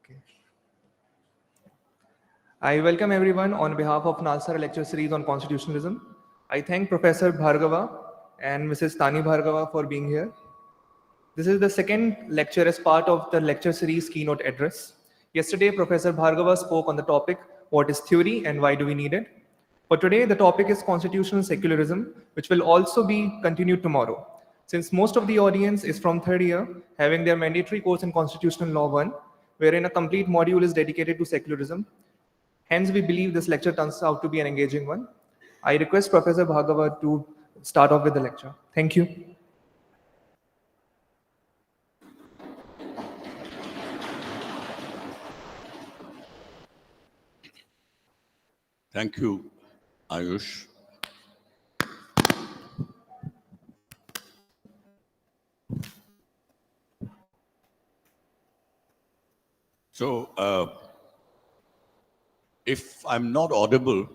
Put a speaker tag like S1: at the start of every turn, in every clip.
S1: Okay. I welcome everyone on behalf of Nalsar lecture series on constitutionalism. I thank Professor Bhargava and Mrs. Tani Bhargava for being here. This is the second lecture as part of the lecture series keynote address. Yesterday, Professor Bhargava spoke on the topic, what is theory and why do we need it? For today, the topic is constitutional secularism, which will also be continued tomorrow. Since most of the audience is from third year, having their mandatory course in Constitutional Law 1, wherein a complete module is dedicated to secularism. Hence, we believe this lecture turns out to be an engaging one. I request Professor Bhargava to start off with the lecture. Thank you.
S2: Thank you, Ayush. So, if I'm not audible,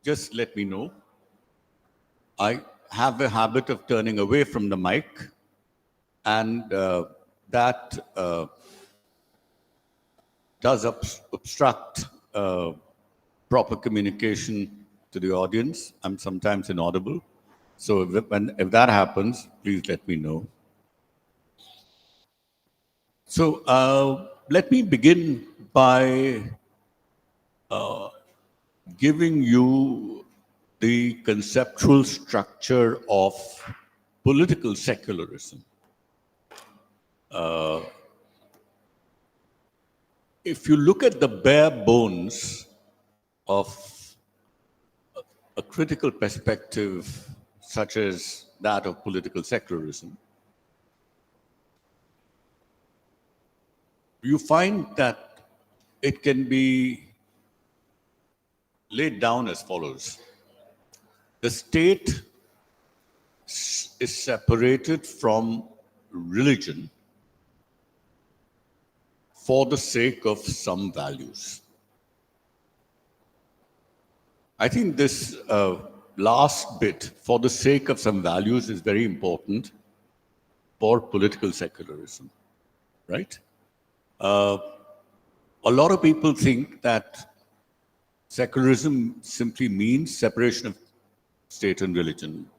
S2: just let me know. I have a habit of turning away from the mic, and that does obstruct proper communication to the audience. I'm sometimes inaudible. So if that happens, please let me know. So let me begin by giving you the conceptual structure of political secularism. If you look at the bare bones of a critical perspective such as that of political secularism, you find that it can be laid down as follows. The state is separated from religion for the sake of some values. I think this last bit, for the sake of some values, is very important for political secularism, right? A lot of people think that secularism simply means separation of state and religion.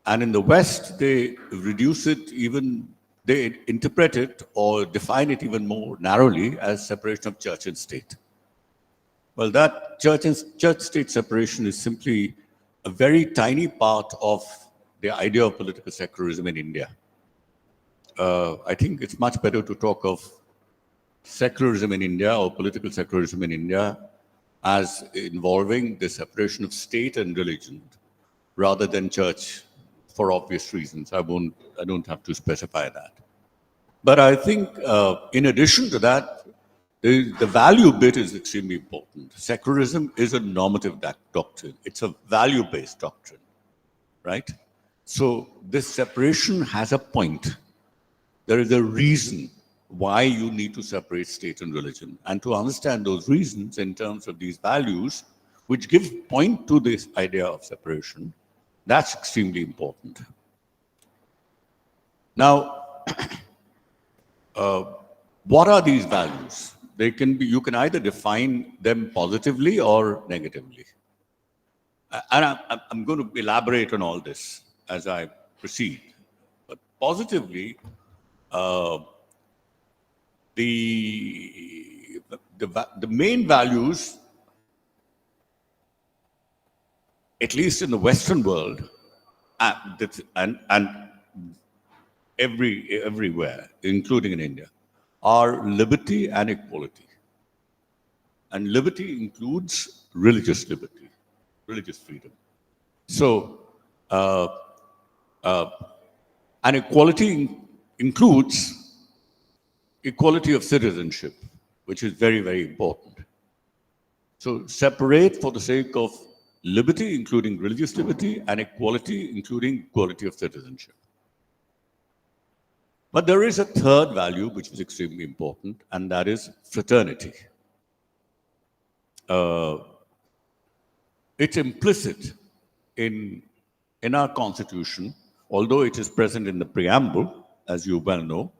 S2: And in the West, they reduce it even, they interpret it or define it even more narrowly as separation of church and state. Well, that church-state separation is simply a very tiny part of the idea of political secularism in India. I think it's much better to talk of secularism in India or political secularism in India as involving the separation of state and religion rather than church, for obvious reasons. I don't have to specify that. But I think in addition to that, the value bit is extremely important. Secularism is a normative doctrine. It's a value-based doctrine, right? So this separation has a point. There is a reason why you need to separate state and religion. And to understand those reasons in terms of these values, which give point to this idea of separation, that's extremely important. Now, what are these values? They can be, you can either define them positively or negatively. And I'm going to elaborate on all this as I proceed. But positively, the main values, at least in the Western world, and everywhere, including in India, are liberty and equality. And liberty includes religious liberty, religious freedom. So, and equality includes equality of citizenship, which is very, very important. So separate for the sake of liberty, including religious liberty, and equality, including equality of citizenship. But there is a third value which is extremely important, and that is fraternity. It's implicit in our Constitution, although it is present in the preamble, as you well know.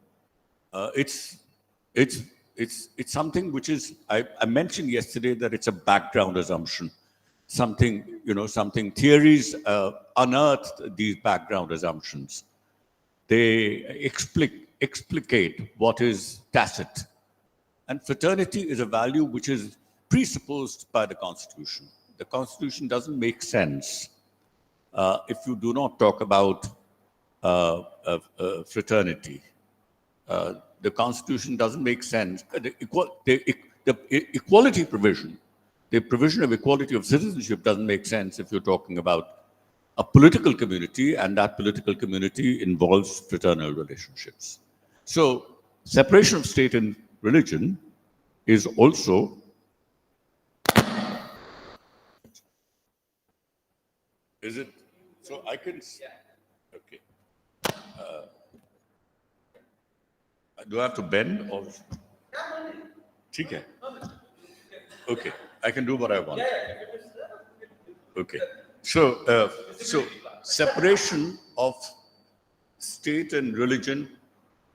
S2: It's it's something which is, I mentioned yesterday that it's a background assumption. Something, something theories unearthed these background assumptions. They explicate what is tacit. And fraternity is a value which is presupposed by the Constitution. The Constitution doesn't make sense if you do not talk about fraternity. The Constitution doesn't make sense. The equality provision, the provision of equality of citizenship doesn't make sense if you're talking about a political community, and that political community involves fraternal relationships. So separation of state and religion is also is it so I can okay do I have to bend or okay, okay, I can do what I want. Okay, so separation of state and religion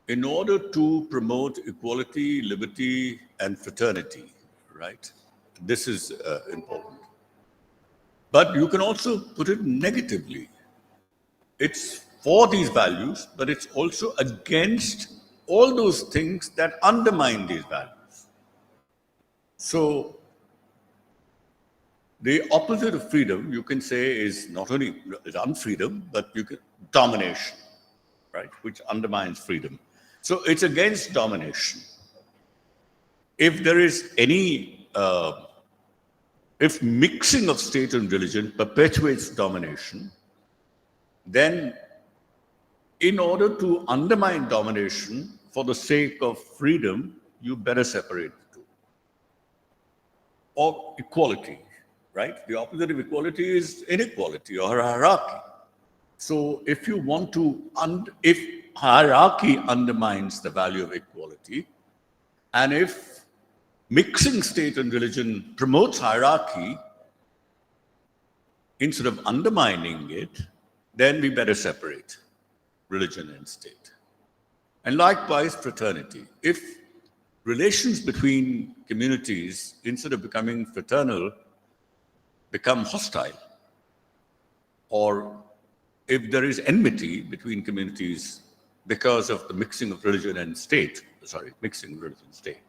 S2: in order to promote equality, liberty, and fraternity, right? This is important. But you can also put it negatively. It's for these values, but it's also against all those things that undermine these values. So the opposite of freedom, you can say, is not only is unfreedom, but you can domination, right? Which undermines freedom. So it's against domination. If there is any, if mixing of state and religion perpetuates domination, then in order to undermine domination for the sake of freedom, you better separate the two. Or equality, right? The opposite of equality is inequality or hierarchy. So if you want to, if hierarchy undermines the value of equality, and if mixing state and religion promotes hierarchy instead of undermining it, then we better separate religion and state. And likewise, fraternity. If relations between communities, instead of becoming fraternal, become hostile, or if there is enmity between communities because of the mixing of religion and state, mixing religion and state,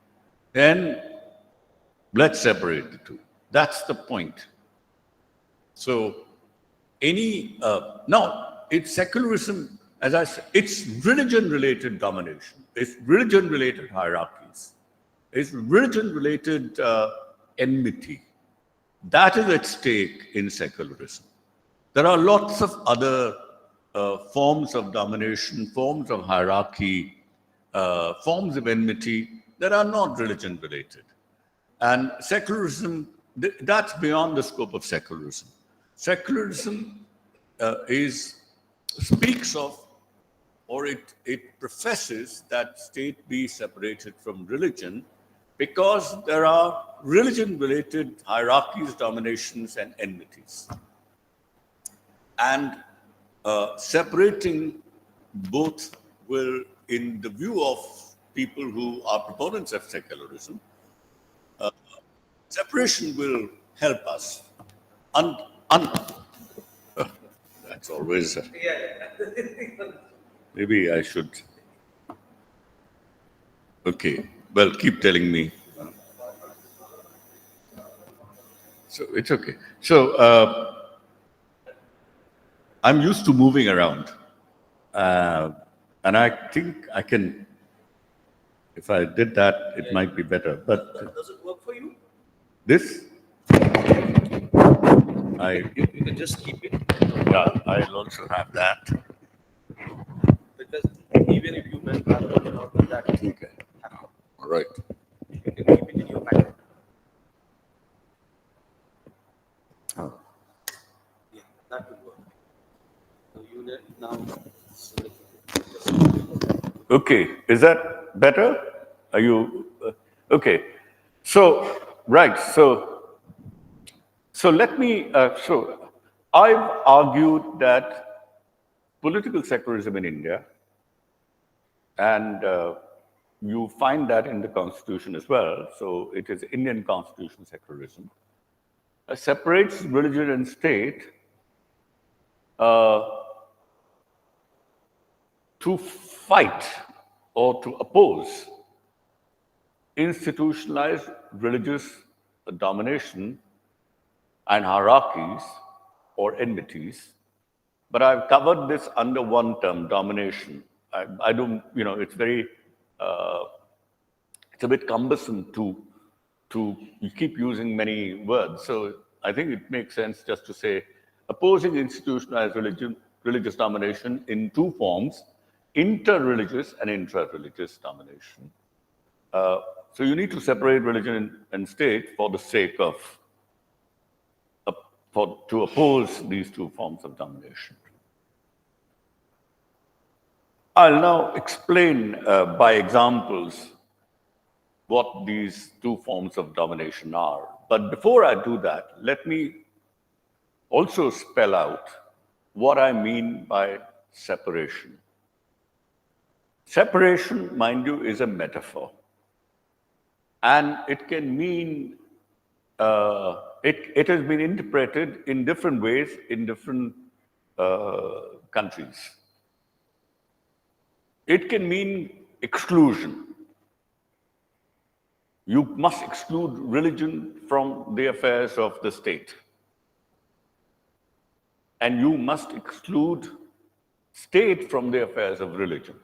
S2: then let's separate the two. That's the point. So it's secularism, as I said, it's religion-related domination. It's religion-related hierarchies. It's religion-related enmity. That is at stake in secularism. There are lots of other forms of domination, forms of hierarchy, forms of enmity that are not religion-related. And secularism, that's beyond the scope of secularism. Secularism speaks of, or it professes that state be separated from religion because there are religion-related hierarchies, dominations, and enmities. And separating both will, in the view of people who are proponents of secularism, separation will help us. That's always. Maybe I should. Okay. Well, keep telling me. So it's okay. So I'm used to moving around, and I think I can. If I did that, it might be better. But
S3: does it work for you?
S2: This,
S3: You can just keep it.
S2: yeah, I'll also have that.
S3: Because even if you bend backward and all that,
S2: Okay. All right.
S3: you can keep it in your back.
S2: Oh.
S3: Yeah, that will work. So you let now.
S2: Okay, is that better? Are you okay? So right, so let me. So I've argued that political secularism in India and you find that in the Constitution as well. So it is Indian Constitution secularism. Separates religion and state to fight or to oppose institutionalized religious domination and hierarchies or enmities. But I've covered this under one term, domination. I don't, it's very, it's a bit cumbersome to keep using many words. So I think it makes sense just to say opposing institutionalized religious domination in two forms, inter-religious and intra-religious domination. So you need to separate religion and state for the sake of, to oppose these two forms of domination. I'll now explain by examples what these two forms of domination are. But before I do that, let me also spell out what I mean by separation. Separation, mind you, is a metaphor. And it can mean, it has been interpreted in different ways in different countries. It can mean exclusion. You must exclude religion from the affairs of the state. And you must exclude state from the affairs of religion.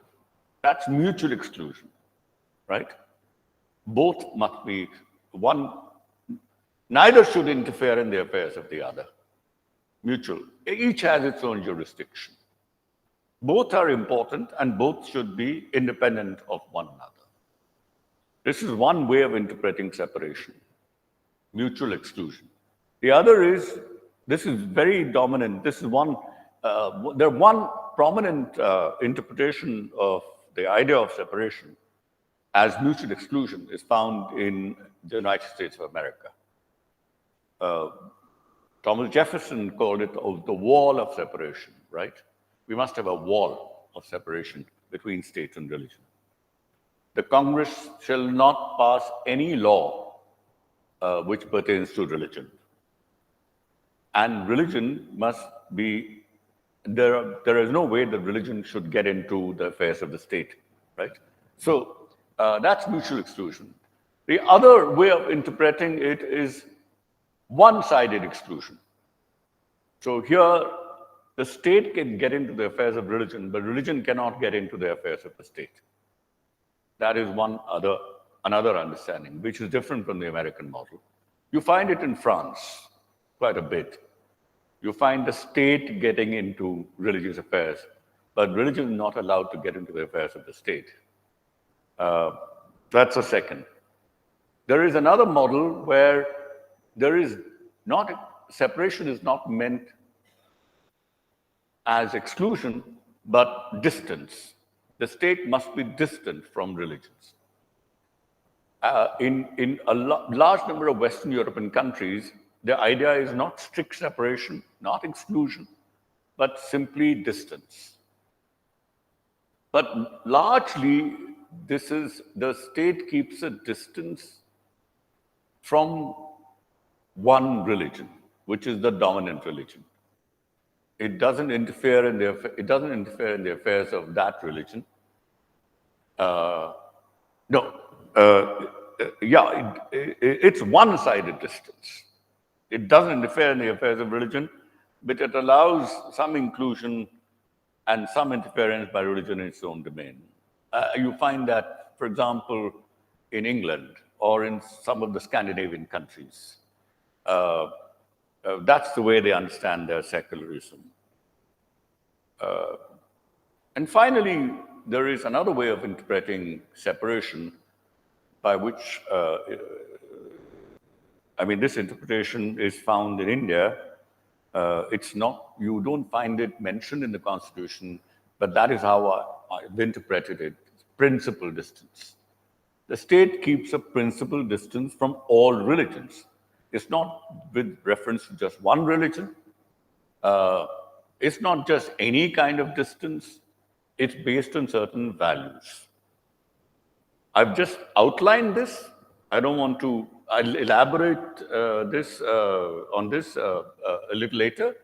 S2: That's mutual exclusion, right? Both must be one, neither should interfere in the affairs of the other. Mutual. Each has its own jurisdiction. Both are important and both should be independent of one another. This is one way of interpreting separation, mutual exclusion. The other is, this is very dominant. This is one prominent interpretation of the idea of separation as mutual exclusion is found in the United States of America. Thomas Jefferson called it the wall of separation, right? We must have a wall of separation between state and religion. The Congress shall not pass any law which pertains to religion. And religion must be, there is no way that religion should get into the affairs of the state, right? So that's mutual exclusion. The other way of interpreting it is one-sided exclusion. So here, the state can get into the affairs of religion, but religion cannot get into the affairs of the state. That is another understanding, which is different from the American model. You find it in France quite a bit. You find the state getting into religious affairs, but religion is not allowed to get into the affairs of the state. That's a second. There is another model where there is not, separation is not meant as exclusion, but distance. The state must be distant from religions. In a large number of Western European countries, the idea is not strict separation, not exclusion, but simply distance. But largely, this is, the state keeps a distance from one religion, which is the dominant religion. It doesn't interfere in the affairs of that religion. It's one-sided distance. It doesn't interfere in the affairs of religion, but it allows some inclusion and some interference by religion in its own domain. You find that, for example, in England or in some of the Scandinavian countries. That's the way they understand their secularism. And finally, there is another way of interpreting separation by which, this interpretation is found in India. It's not, you don't find it mentioned in the Constitution, but that is how I've interpreted it, principal distance. The state keeps a principal distance from all religions. It's not with reference to just one religion. It's not just any kind of distance. It's based on certain values. I've just outlined this. I don't want to. I'll elaborate on this a little later.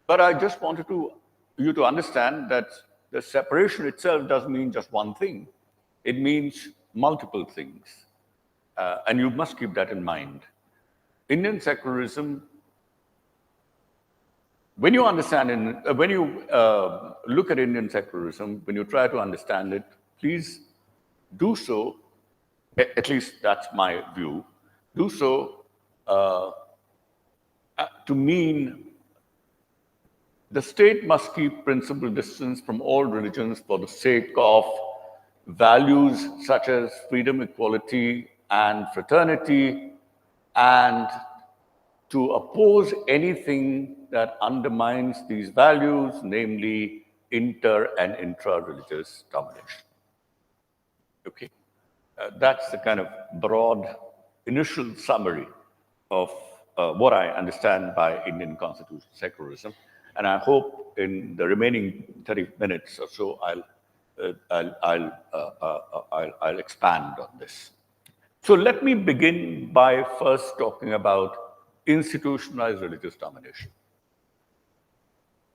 S2: But I just wanted you to understand that the separation itself doesn't mean just one thing. It means multiple things. And you must keep that in mind. Indian secularism, when you understand, when you look at Indian secularism, when you try to understand it, please do so, at least that's my view, do so to mean the state must keep principal distance from all religions for the sake of values such as freedom, equality, and fraternity, and to oppose anything that undermines these values, namely inter and intra-religious domination. Okay, that's the kind of broad initial summary of what I understand by Indian constitutional secularism, and I hope in the remaining 30 minutes or so I'll expand on this. So let me begin by first talking about institutionalized religious domination.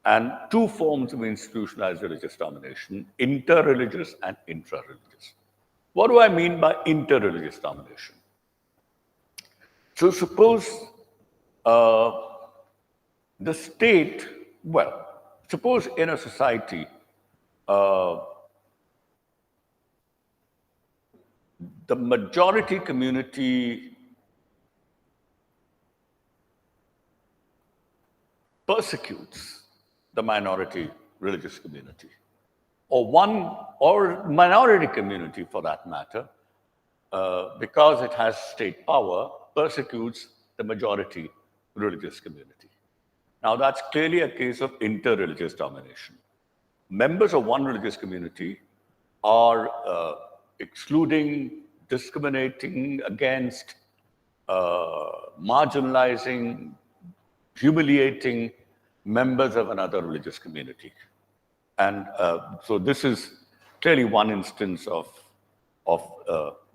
S2: And two forms of institutionalized religious domination, inter-religious and intra-religious. What do I mean by inter-religious domination? So suppose the state, suppose in a society, the majority community persecutes the minority religious community, or minority community for that matter, because it has state power, persecutes the majority religious community. Now that's clearly a case of inter-religious domination. Members of one religious community are excluding, discriminating against, marginalizing, humiliating members of another religious community. And so this is clearly one instance of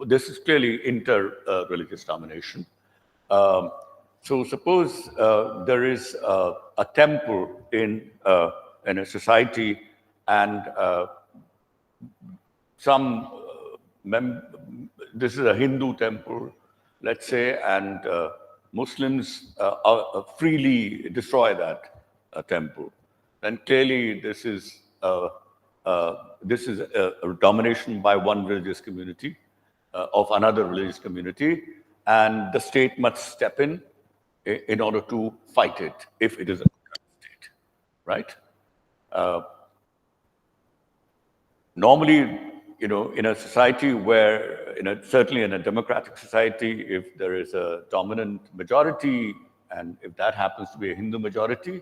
S2: this is clearly inter-religious domination. So suppose there is a temple in a society, and this is a Hindu temple, let's say, and Muslims freely destroy that temple. Then clearly this is a domination by one religious community of another religious community, and the state must step in order to fight it if it is a state, right? Normally, in a society where, certainly in a democratic society, if there is a dominant majority, and if that happens to be a Hindu majority,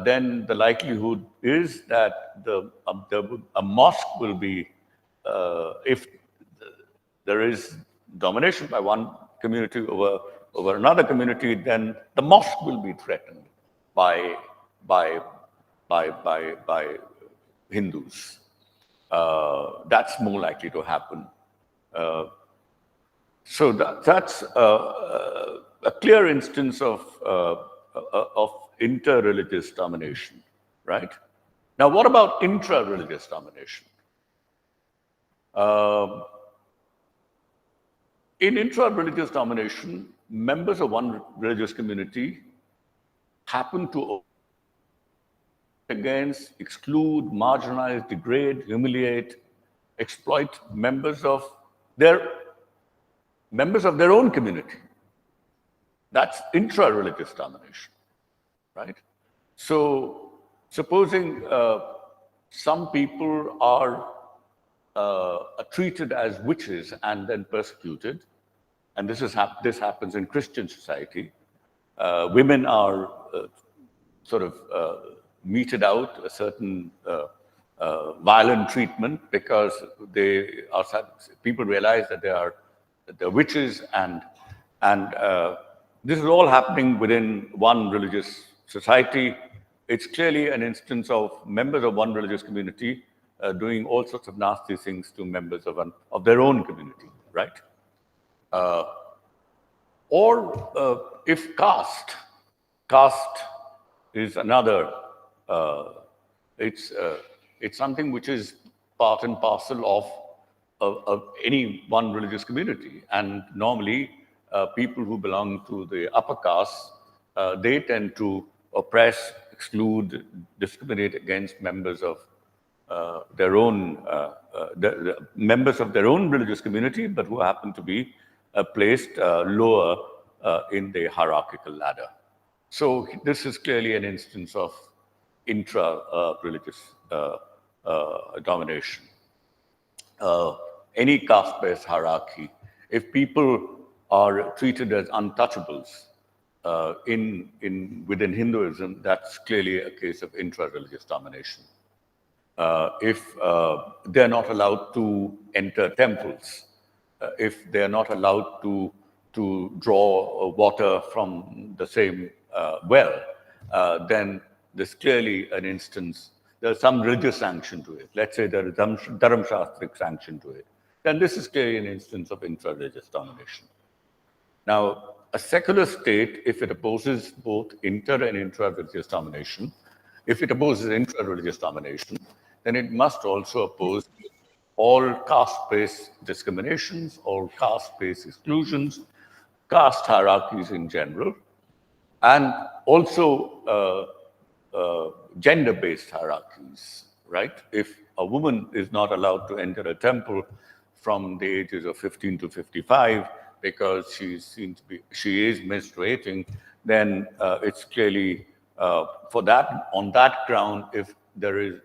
S2: then the likelihood is that a mosque will be, if there is domination by one community over another community, then the mosque will be threatened by Hindus. That's more likely to happen. So that's a clear instance of inter-religious domination, right? Now, what about intra-religious domination? In intra-religious domination, members of one religious community happen to against, exclude, marginalize, degrade, humiliate, exploit members of their own community. That's intra-religious domination, right? So supposing some people are treated as witches and then persecuted, and this happens in Christian society. Women are sort of meted out a certain violent treatment because people realize that they're witches, and this is all happening within one religious society. It's clearly an instance of members of one religious community doing all sorts of nasty things to members of their own community, right? Or if caste is another, it's something which is part and parcel of any one religious community. And normally, people who belong to the upper caste, they tend to oppress, exclude, discriminate against members of their own the members of their own religious community, but who happen to be placed lower in the hierarchical ladder. So this is clearly an instance of intra-religious domination. Any caste-based hierarchy, if people are treated as untouchables within Hinduism, that's clearly a case of intra-religious domination. If they're not allowed to enter temples, if they're not allowed to draw water from the same well, then there's clearly an instance, there's some religious sanction to it. Let's say there is some Dharam Shastric sanction to it. Then this is clearly an instance of intra-religious domination. Now, a secular state, if it opposes both inter and intra-religious domination, if it opposes intra-religious domination, then it must also oppose all caste-based discriminations, all caste-based exclusions, caste hierarchies in general, and also gender-based hierarchies, right? If a woman is not allowed to enter a temple from the ages of 15 to 55 because she is menstruating, then it's clearly for that, on that ground, if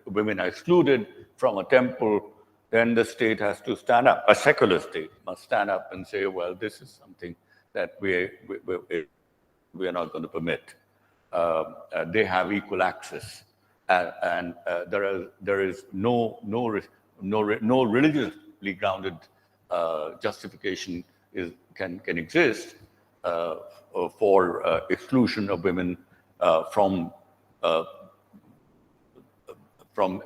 S2: women are excluded from a temple, then the state has to stand up. A secular state must stand up and say, well, this is something that we are not going to permit. They have equal access, and there is no religiously grounded justification can exist for exclusion of women from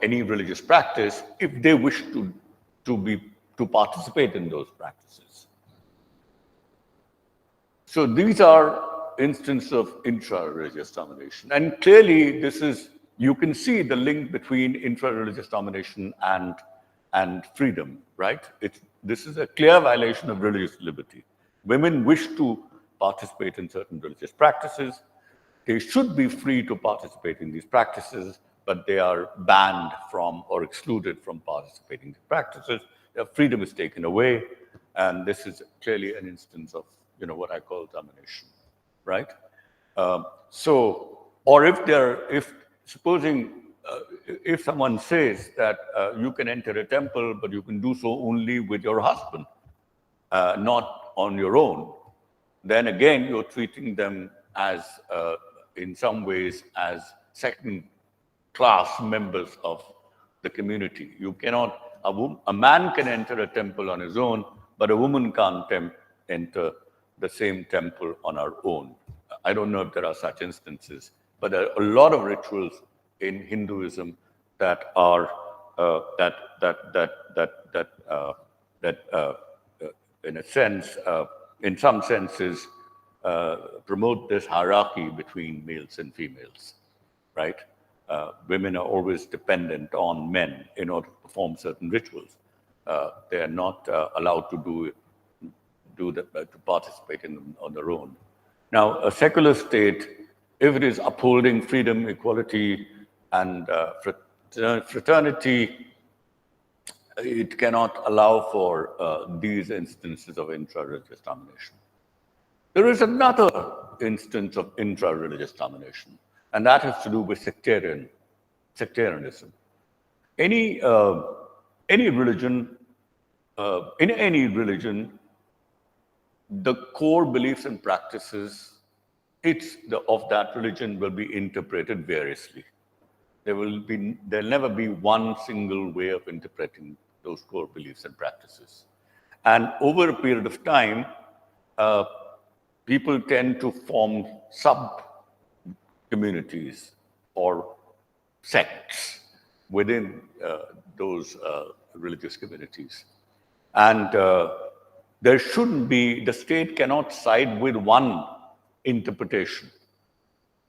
S2: any religious practice if they wish to participate in those practices. So these are instances of intra-religious domination. And clearly you can see the link between intra-religious domination and freedom, right? This is a clear violation of religious liberty. Women wish to participate in certain religious practices. They should be free to participate in these practices, but they are banned from or excluded from participating in the practices. Their freedom is taken away, and this is clearly an instance of what I call domination, right? Or if someone says that you can enter a temple, but you can do so only with your husband, not on your own, then again you're treating them as, in some ways, as second-class members of the community. You cannot. A man can enter a temple on his own, but a woman can't enter the same temple on her own. I don't know if there are such instances, but there are a lot of rituals in Hinduism that are in a sense, in some senses, promote this hierarchy between males and females, right? Women are always dependent on men in order to perform certain rituals. They are not allowed to to participate in them on their own. Now, a secular state, if it is upholding freedom, equality, and fraternity, it cannot allow for these instances of intra-religious domination. There is another instance of intra-religious domination, and that has to do with sectarianism. Any religion, in any religion, the core beliefs and practices of that religion will be interpreted variously. There'll never be one single way of interpreting those core beliefs and practices. And over a period of time, people tend to form sub-communities or sects. within those religious communities. And there shouldn't be, the state cannot side with one interpretation.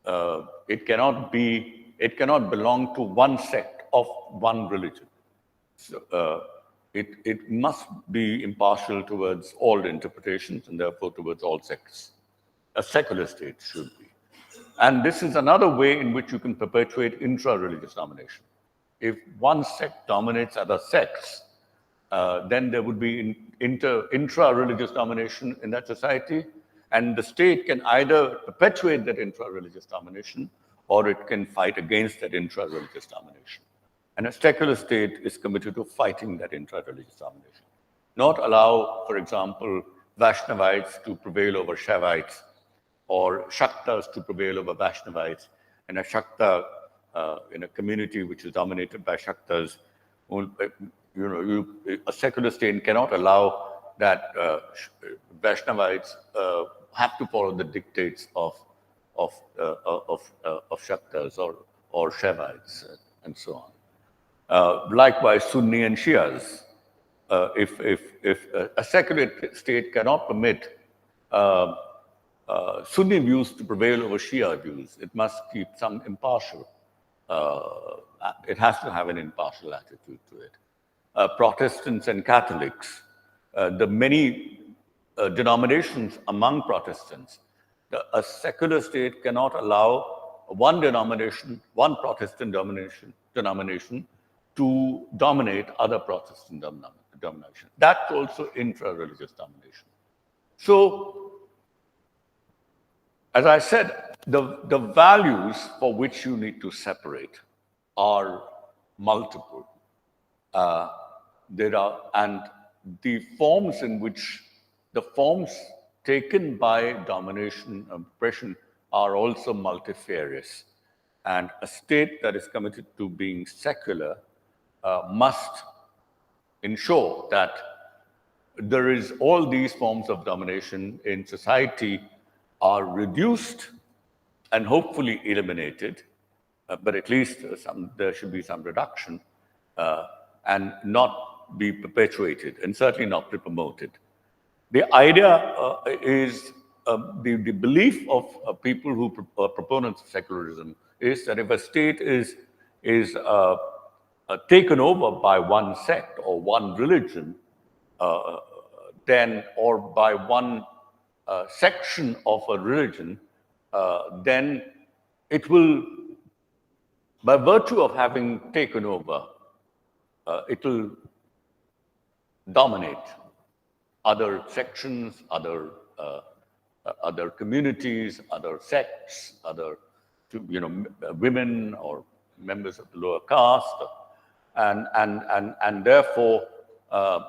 S2: It cannot belong to one sect of one religion. So, it must be impartial towards all interpretations and therefore towards all sects. A secular state should be. And this is another way in which you can perpetuate intra-religious domination. If one sect dominates other sects, then there would be intra-religious domination in that society, and the state can either perpetuate that intra-religious domination or it can fight against that intra-religious domination. And a secular state is committed to fighting that intra-religious domination. Not allow, for example, Vaishnavites to prevail over Shaivites, or Shaktas to prevail over Vaishnavites, and a Shakta in a community which is dominated by Shaktas. A secular state cannot allow that Vaishnavites have to follow the dictates of Shaktas or Shaivites and so on. Likewise, Sunni and Shias. If a secular state cannot permit Sunni views to prevail over Shia views, it must keep some impartial. It has to have an impartial attitude to it. Protestants and Catholics, the many denominations among Protestants, a secular state cannot allow one denomination, one Protestant denomination to dominate other Protestant denominations. That's also intra-religious domination. So, as I said, the values for which you need to separate are multiple. And the forms in which the forms taken by domination and oppression are also multifarious. And a state that is committed to being secular must ensure that there is all these forms of domination in society are reduced and hopefully eliminated, but at least there should be some reduction and not be perpetuated and certainly not be promoted. The idea is the belief of people who are proponents of secularism is that if a state is taken over by one sect or one religion, then or by one section of a religion, then it will, by virtue of having taken over, it will dominate other sections, other communities, other sects, other women or members of the lower caste, and therefore,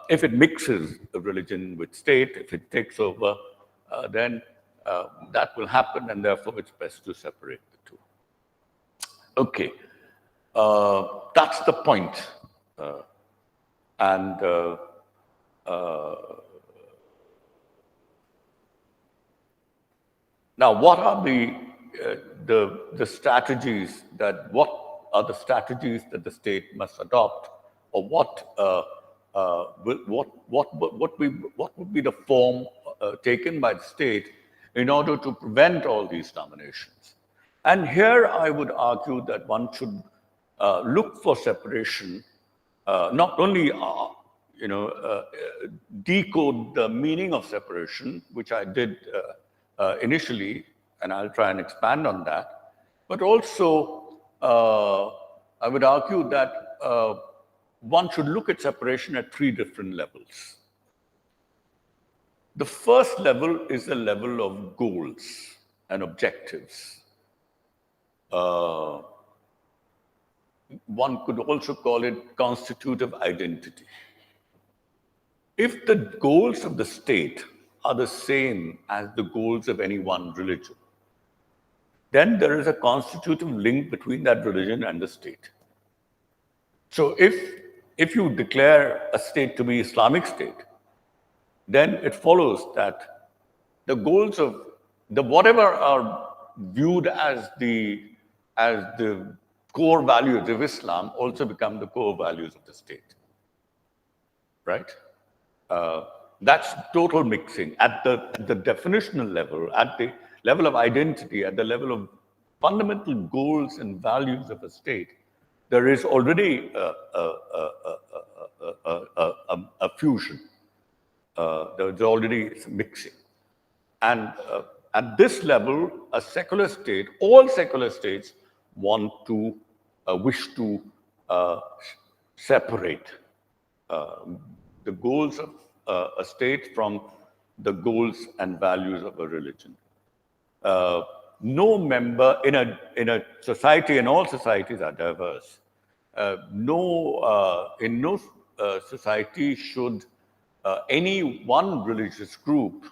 S2: if it mixes the religion with state, if it takes over, then that will happen, and therefore it's best to separate the two. Okay, that's the point. Now, what are the strategies what are the strategies that the state must adopt, or what would be the form taken by the state in order to prevent all these dominations? And here I would argue that one should look for separation, not only decode the meaning of separation, which I did initially, and I'll try and expand on that, but also I would argue that one should look at separation at three different levels. The first level is the level of goals and objectives. One could also call it constitutive identity. If the goals of the state are the same as the goals of any one religion, then there is a constitutive link between that religion and the state. So if you declare a state to be Islamic state, then it follows that the goals of whatever are viewed as the core values of Islam also become the core values of the state, right? That's total mixing. At the definitional level, at the level of identity, at the level of fundamental goals and values of a state, there is already a fusion. There's already some mixing. And at this level, a secular state, all secular states want to, wish to separate the goals of a state from the goals and values of a religion. No member in a society, and all societies are diverse. In no society should any one religious group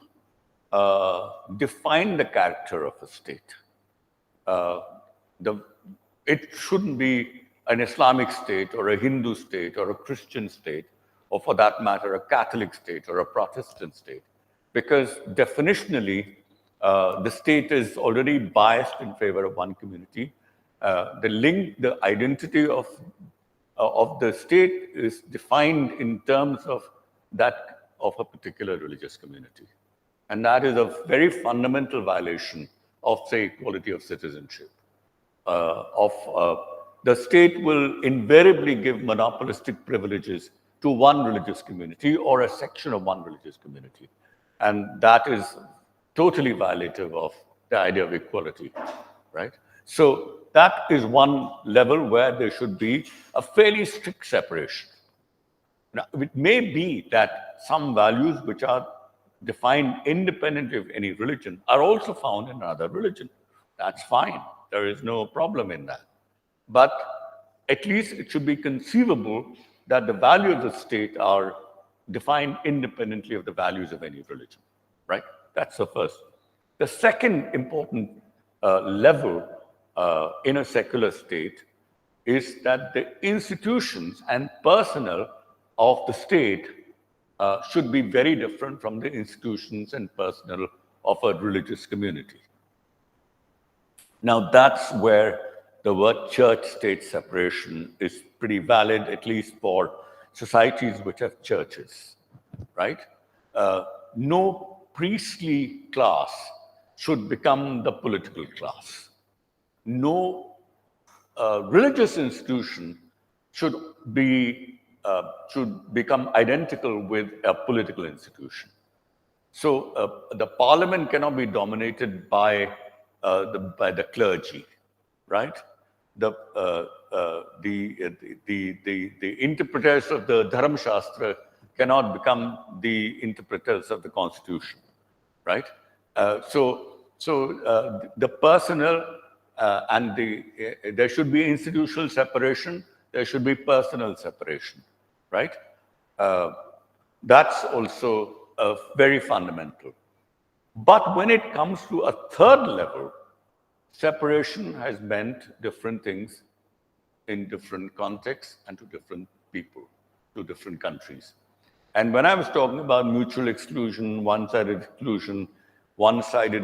S2: define the character of a state. It shouldn't be an Islamic state or a Hindu state or a Christian state, or for that matter, a Catholic state or a Protestant state, because definitionally, the state is already biased in favor of one community. The identity of the state is defined in terms of that of a particular religious community. And that is a very fundamental violation of, say, equality of citizenship. The state will invariably give monopolistic privileges to one religious community or a section of one religious community. And that is totally violative of the idea of equality, right? So that is one level where there should be a fairly strict separation. Now, it may be that some values which are defined independently of any religion are also found in another religion. That's fine. There is no problem in that. But at least it should be conceivable that the values of the state are defined independently of the values of any religion, right? That's the first. The second important level in a secular state is that the institutions and personnel of the state should be very different from the institutions and personnel of a religious community. Now, that's where the word church-state separation is pretty valid, at least for societies which have churches, right? No priestly class should become the political class. No religious institution should become identical with a political institution. So the parliament cannot be dominated by the clergy, right? The interpreters of the Dharam Shastra cannot become the interpreters of the Constitution, right? The personnel and there should be institutional separation. There should be personal separation, right? That's also very fundamental. But when it comes to a third level, separation has meant different things in different contexts and to different people, to different countries. And when I was talking about mutual exclusion, one-sided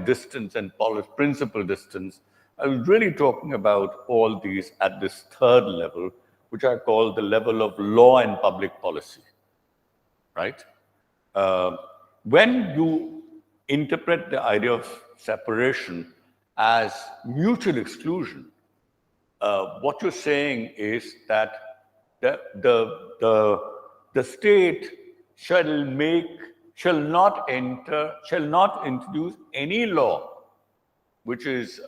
S2: distance, and principal distance, I was really talking about all these at this third level, which I call the level of law and public policy, right? When you interpret the idea of separation as mutual exclusion, what you're saying is that the state shall not introduce any law which is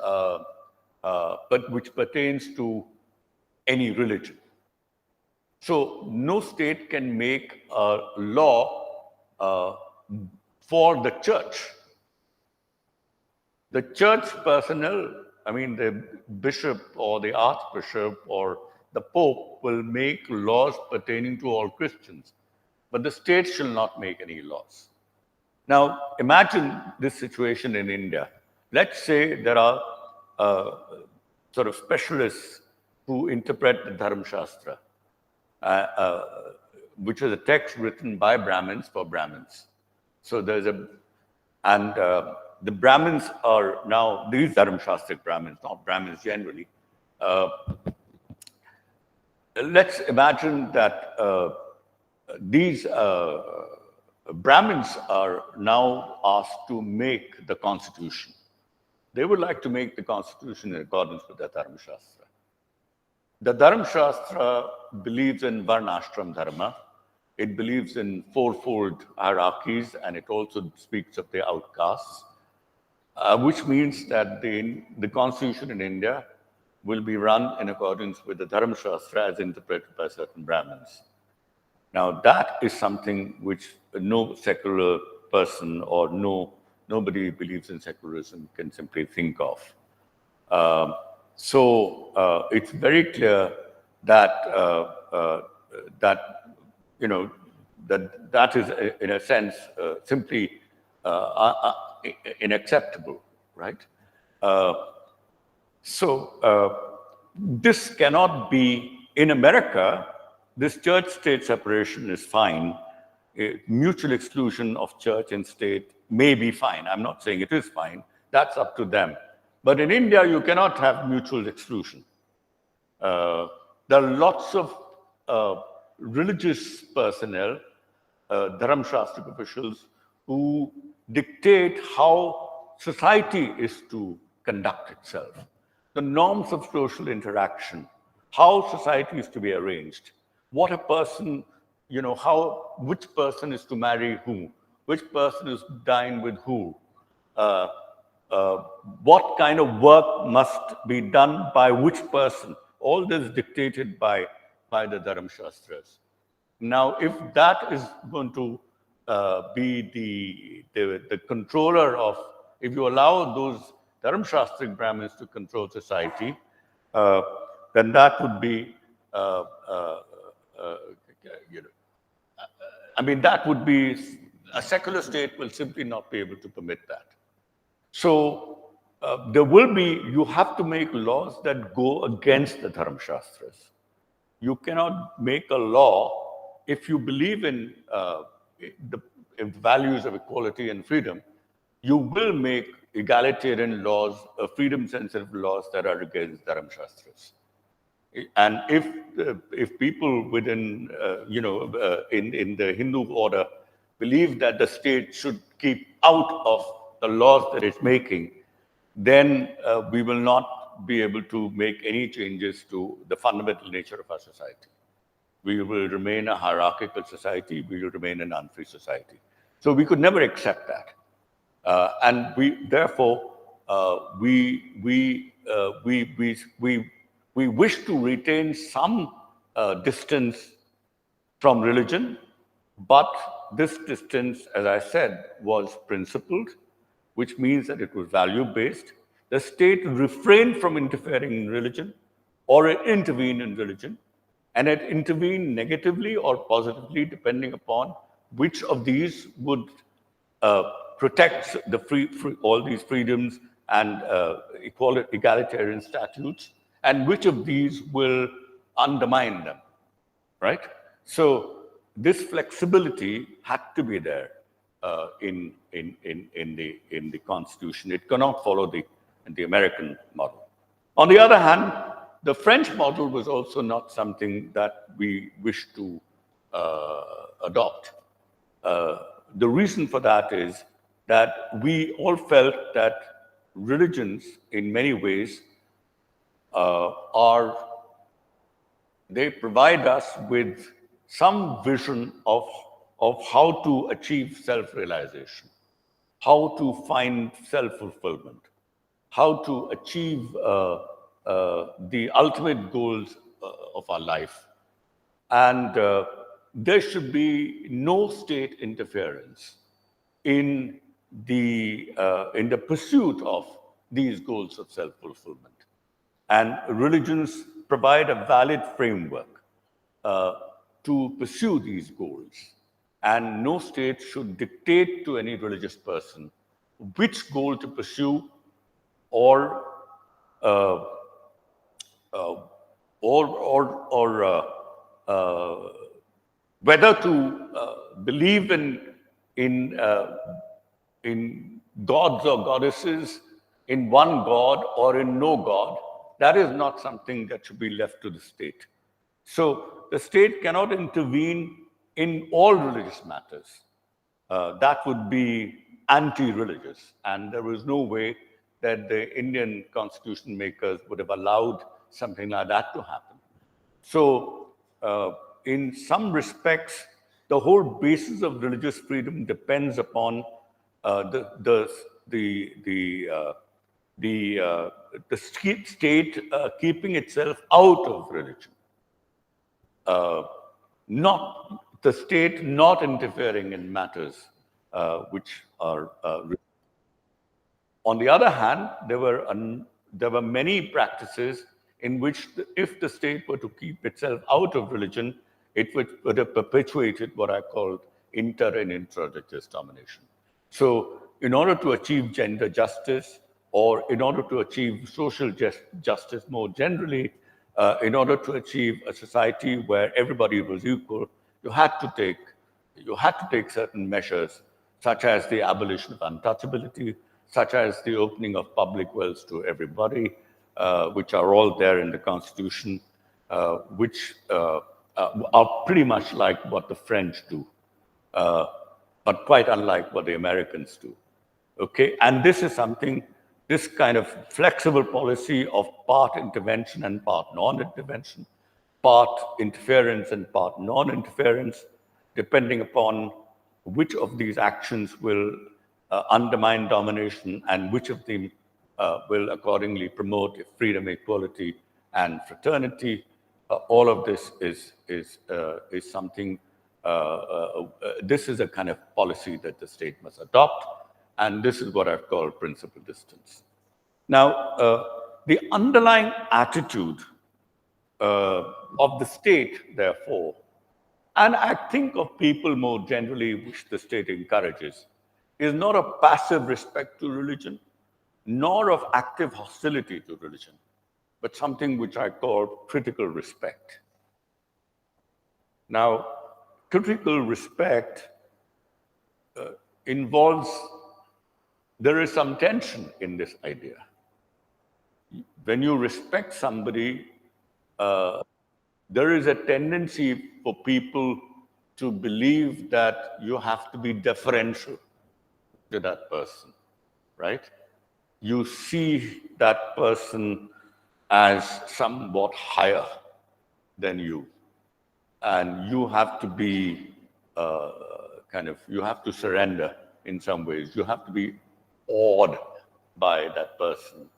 S2: which pertains to any religion. So no state can make a law for the church. The church personnel, I mean the bishop or the archbishop or the pope will make laws pertaining to all Christians, but the state shall not make any laws. Now imagine this situation in India. Let's say there are sort of specialists who interpret the Dharam Shastra, which is a text written by Brahmins for Brahmins. So there's the Brahmins are now, these Dharam Shastric Brahmins, not Brahmins generally, let's imagine that these Brahmins are now asked to make the constitution. They would like to make the constitution in accordance with the Dharma Shastra. The Dharma Shastra believes in Varnashram Dharma. It believes in fourfold hierarchies, and it also speaks of the outcasts, which means that the constitution in India will be run in accordance with the Dharma Shastra as interpreted by certain Brahmins. Now, that is something which no secular person or nobody who believes in secularism can simply think of. So it's very clear that that is, in a sense, simply unacceptable, right? This cannot be in America. This church-state separation is fine. Mutual exclusion of church and state may be fine. I'm not saying it is fine. That's up to them. But in India, you cannot have mutual exclusion. There are lots of religious personnel, Dharam Shastrik officials, who dictate how society is to conduct itself, the norms of social interaction, how society is to be arranged, what a person, which person is to marry who, which person is to dine with who, what kind of work must be done by which person. All this dictated by the Dharam Shastras. Now, if that is going to be the controller of, if you allow those Dharam Shastrik Brahmins to control society, then that would be, that would be, a secular state will simply not be able to permit that. So you have to make laws that go against the Dharam Shastras. You cannot make a law if you believe in the values of equality and freedom. You will make egalitarian laws, freedom-sensitive laws that are against Dharam Shastras. And if people within, in the Hindu order believe that the state should keep out of the laws that it's making, then we will not be able to make any changes to the fundamental nature of our society. We will remain a hierarchical society. We will remain an unfree society. So we could never accept that. And therefore, we wish to retain some distance from religion, but this distance, as I said, was principled, which means that it was value-based. The state refrained from interfering in religion or intervened in religion, and it intervened negatively or positively, depending upon which of these would protect all these freedoms and egalitarian statutes, and which of these will undermine them, right? So this flexibility had to be there in the Constitution. It cannot follow the American model. On the other hand, the French model was also not something that we wish to adopt. The reason for that is that we all felt that religions, in many ways, they provide us with some vision of how to achieve self-realization, how to find self-fulfillment, how to achieve the ultimate goals of our life. And there should be no state interference in the pursuit of these goals of self-fulfillment. And religions provide a valid framework to pursue these goals. And no state should dictate to any religious person which goal to pursue or whether to believe in gods or goddesses, in one god or in no god. That is not something that should be left to the state. So the state cannot intervene in all religious matters. That would be anti-religious, and there was no way that the Indian constitution makers would have allowed something like that to happen. So, in some respects, the whole basis of religious freedom depends upon the state keeping itself out of religion, not the state not interfering in matters which are. On the other hand, there were many practices in which, if the state were to keep itself out of religion, it would have perpetuated what I called inter and intra-religious domination. So, in order to achieve gender justice, or in order to achieve social justice more generally, in order to achieve a society where everybody was equal, you had to take certain measures, such as the abolition of untouchability, such as the opening of public wells to everybody, which are all there in the Constitution, which are pretty much like what the French do, but quite unlike what the Americans do. Okay, and this kind of flexible policy of part intervention and part non-intervention, part interference and part non-interference, depending upon which of these actions will undermine domination and which of them will accordingly promote freedom, equality, and fraternity. All of this is something. This is a kind of policy that the state must adopt, and this is what I've called principal distance. Now, the underlying attitude of the state, therefore, and I think of people more generally, which the state encourages, is not a passive respect to religion, nor of active hostility to religion, but something which I call critical respect. Now, critical respect involves, there is some tension in this idea. When you respect somebody, there is a tendency for people to believe that you have to be deferential to that person, right? You see that person as somewhat higher than you, and you have to be you have to surrender in some ways. You have to be awed by that person.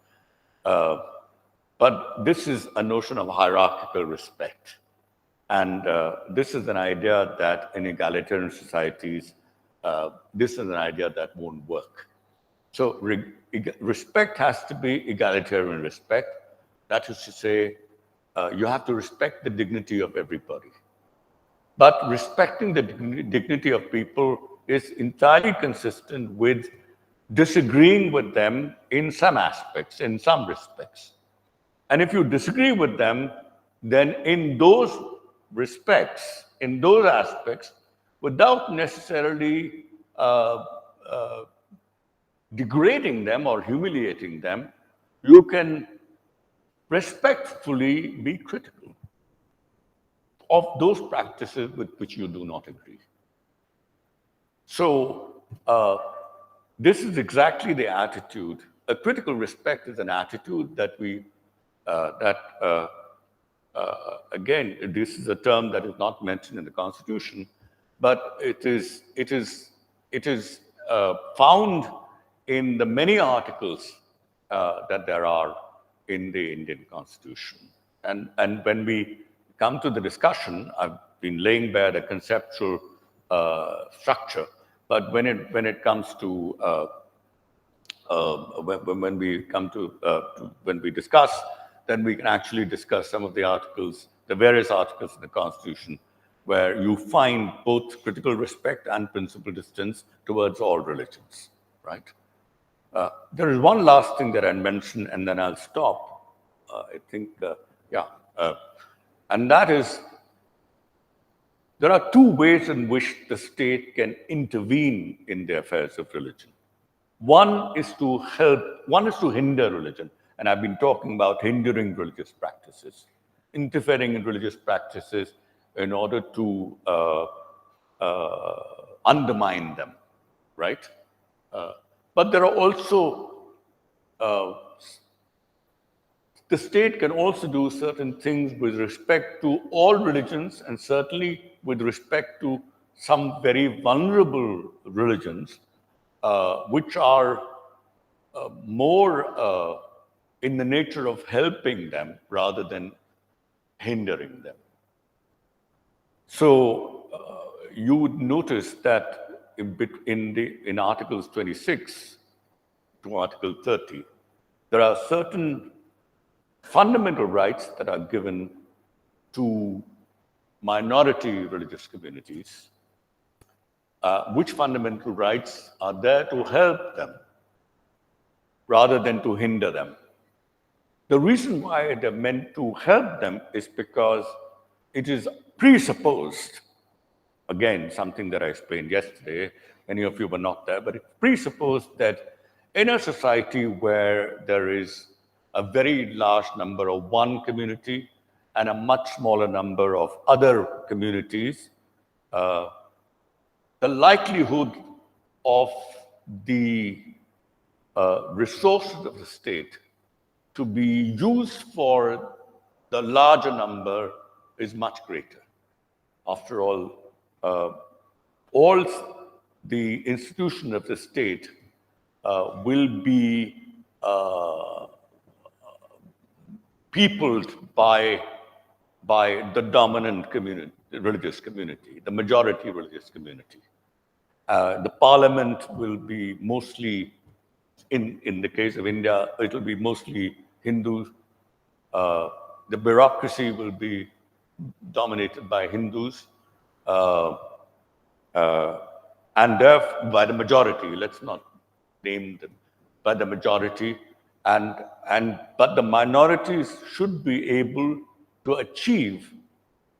S2: But this is a notion of hierarchical respect. And this is an idea that in egalitarian societies, this is an idea that won't work. So respect has to be egalitarian respect. That is to say, you have to respect the dignity of everybody. But respecting the dignity of people is entirely consistent with disagreeing with them in some aspects, in some respects. And if you disagree with them, then in those respects, in those aspects, without necessarily degrading them or humiliating them, you can respectfully be critical of those practices with which you do not agree. So this is exactly the attitude. A critical respect is an attitude that again, this is a term that is not mentioned in the Constitution, but it is found in the many articles that there are in the Indian Constitution. And when we come to the discussion, I've been laying bare the conceptual structure, but when it comes to when we discuss, then we can actually discuss some of the articles, the various articles in the Constitution, where you find both critical respect and principal distance towards all religions, right? There is one last thing that I mentioned, and then I'll stop. I think, and that is, there are two ways in which the state can intervene in the affairs of religion. One is to hinder religion, and I've been talking about hindering religious practices. interfering in religious practices in order to undermine them, right? But there are also, the state can also do certain things with respect to all religions, and certainly with respect to some very vulnerable religions, which are more in the nature of helping them rather than hindering them. So you would notice that in Articles 26 to Article 30, there are certain fundamental rights that are given to minority religious communities, which fundamental rights are there to help them rather than to hinder them. The reason why they're meant to help them is because it is presupposed, again, something that I explained yesterday, many of you were not there, but it's presupposed that in a society where there is a very large number of one community and a much smaller number of other communities, the likelihood of the resources of the state to be used for the larger number is much greater. After all the institution of the state will be peopled by the dominant community, religious community, the majority religious community. The parliament will be mostly, in the case of India, it will be mostly Hindus. The bureaucracy will be dominated by Hindus, and therefore by the majority. Let's not name them, by the majority, but the minorities should be able to achieve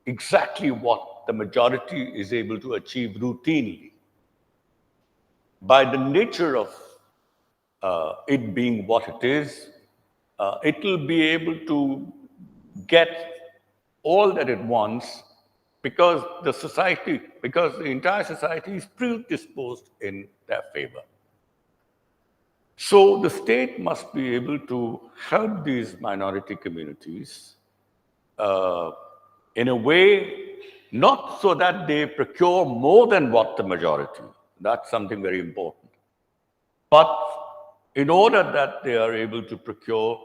S2: exactly what the majority is able to achieve routinely. By the nature of it being what it is, it will be able to get all that it wants because the entire society is predisposed in their favor. So the state must be able to help these minority communities in a way, not so that they procure more than what the majority, that's something very important, but in order that they are able to procure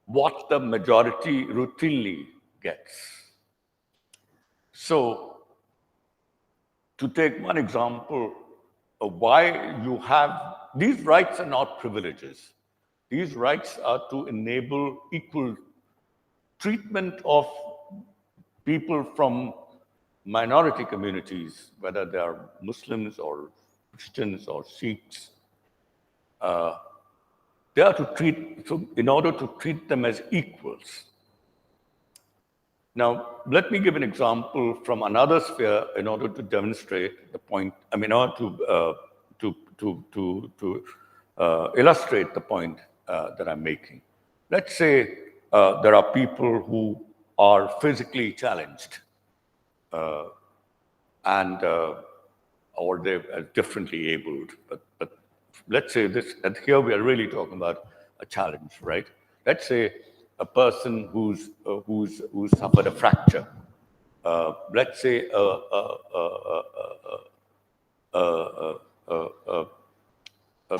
S2: what the majority routinely gets. So, to take one example of why you have, these rights are not privileges. These rights are to enable equal treatment of people from minority communities, whether they are Muslims or Christians or Sikhs. They are to treat, so in order to treat them as equals. Now, let me give an example from another sphere in order to demonstrate the point, in order to illustrate the point that I'm making. Let's say there are people who are physically challenged or they are differently abled. But let's say this, and here we are really talking about a challenge, right? Let's say a person who's suffered a fracture. Let's say a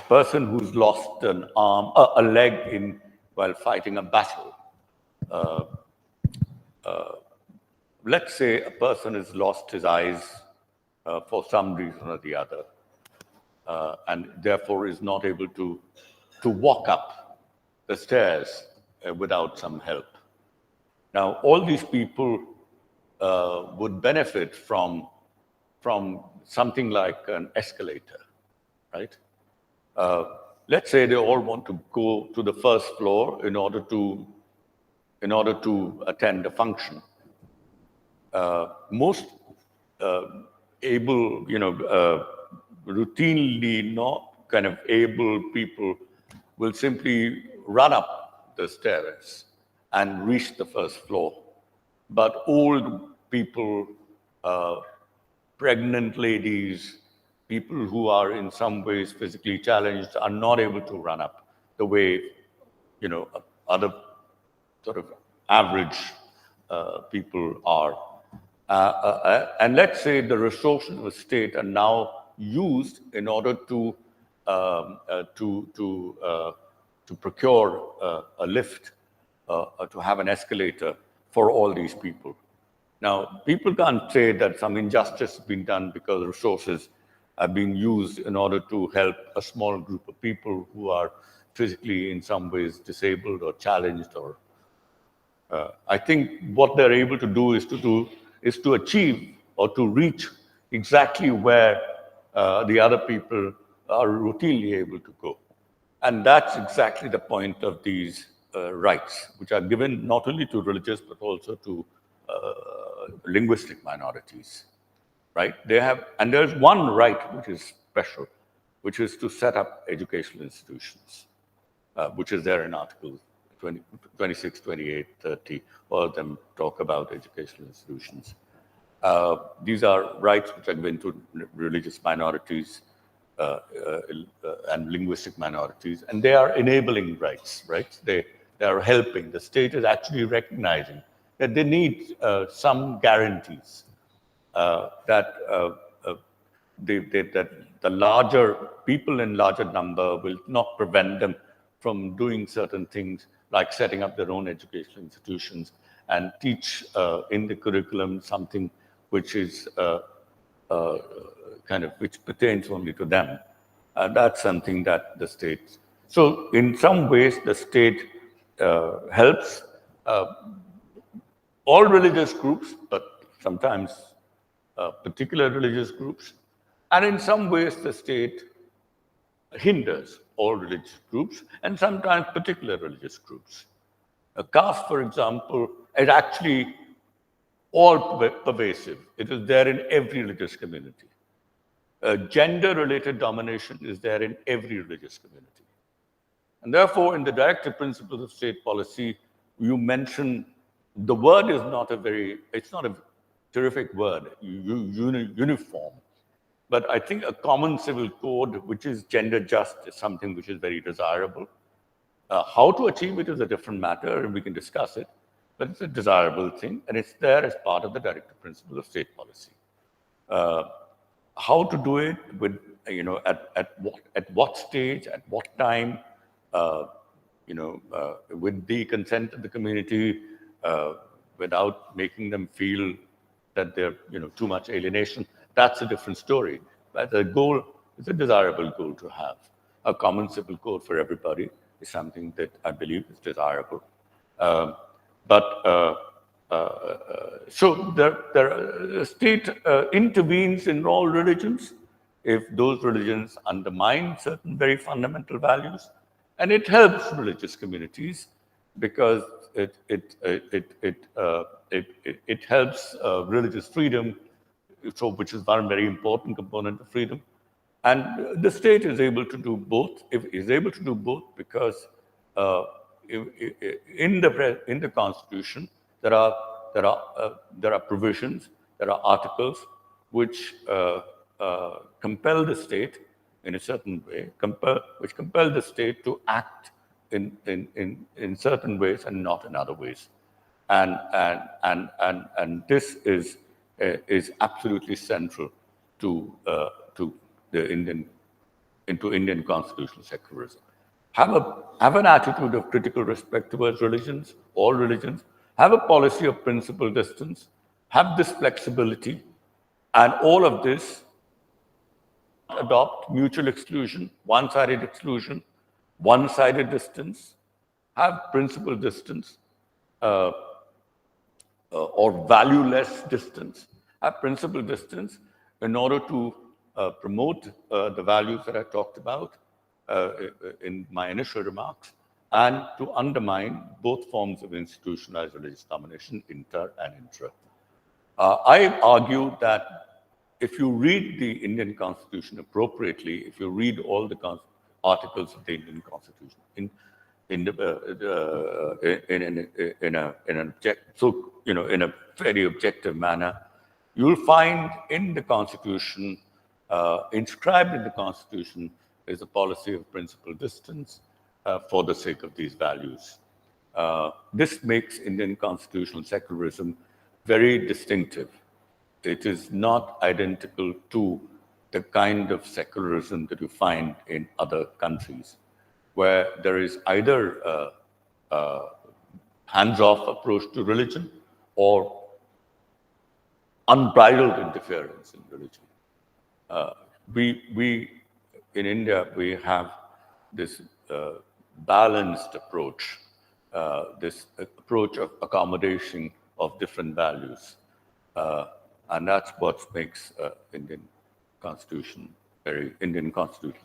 S2: person who's lost an arm, a leg while fighting a battle. Let's say a person has lost his eyes for some reason or the other, and therefore is not able to walk up the stairs without some help. Now, all these people would benefit from something like an escalator, right? Let's say they all want to go to the first floor in order to attend a function. Most able, routinely not kind of able people will simply run up the stairs and reach the first floor. But old people, pregnant ladies, people who are in some ways physically challenged are not able to run up the way, other sort of average people are. And let's say the resources of the state are now used in order to procure a lift, to have an escalator for all these people. Now, people can't say that some injustice has been done because resources are being used in order to help a small group of people who are physically in some ways disabled or challenged. Or I think what they're able to do is to achieve or to reach exactly where the other people are routinely able to go. And that's exactly the point of these rights, which are given not only to religious but also to linguistic minorities, right? And there's one right which is special, which is to set up educational institutions, which is there in Articles 26, 28, 30. All of them talk about educational institutions. These are rights which are given to religious minorities and linguistic minorities, and they are enabling rights, right? They are helping. The state is actually recognizing that they need some guarantees that the larger people in larger number will not prevent them from doing certain things like setting up their own educational institutions and teach in the curriculum something which is which pertains only to them. That's something that the state. So in some ways, the state helps all religious groups, but sometimes particular religious groups. And in some ways, the state hinders all religious groups and sometimes particular religious groups. A caste, for example, is actually all pervasive. It is there in every religious community. Gender-related domination is there in every religious community. And therefore, in the directive principles of state policy, you mention the word is not it's not a terrific word, uniform. But I think a common civil code, which is gender just, is something which is very desirable. How to achieve it is a different matter, and we can discuss it. But it's a desirable thing, and it's there as part of the directive principles of state policy. How to do it with, at what stage, at what time, with the consent of the community, without making them feel that they're, too much alienation. That's a different story. But the goal is a desirable goal to have. A common civil code for everybody is something that I believe is desirable. So the state intervenes in all religions if those religions undermine certain very fundamental values, and it helps religious communities because it helps religious freedom, which is one very important component of freedom. And the state is able to do both. Is able to do both because in the Constitution there are provisions, there are articles which compel the state in a certain way, which compel the state to act in certain ways and not in other ways. And this is absolutely central to the Indian constitutional secularism. Have an attitude of critical respect towards religions, all religions. Have a policy of principled distance. Have this flexibility, and all of this. Adopt mutual exclusion, one-sided exclusion, one-sided distance. Have principled distance. Or valueless distance, have principled distance in order to promote the values that I talked about in my initial remarks, and to undermine both forms of institutionalized religious domination, inter and intra. I argue that if you read the Indian Constitution appropriately, if you read all the articles of the Indian Constitution in the, in an object, so in a very objective manner, you'll find in the Constitution, inscribed in the Constitution, is a policy of principal distance for the sake of these values. This makes Indian constitutional secularism very distinctive. It is not identical to the kind of secularism that you find in other countries, where there is either a hands-off approach to religion or unbridled interference in religion. We in India, we have this balanced approach, this approach of accommodation of different values. And that's what makes Indian constitutional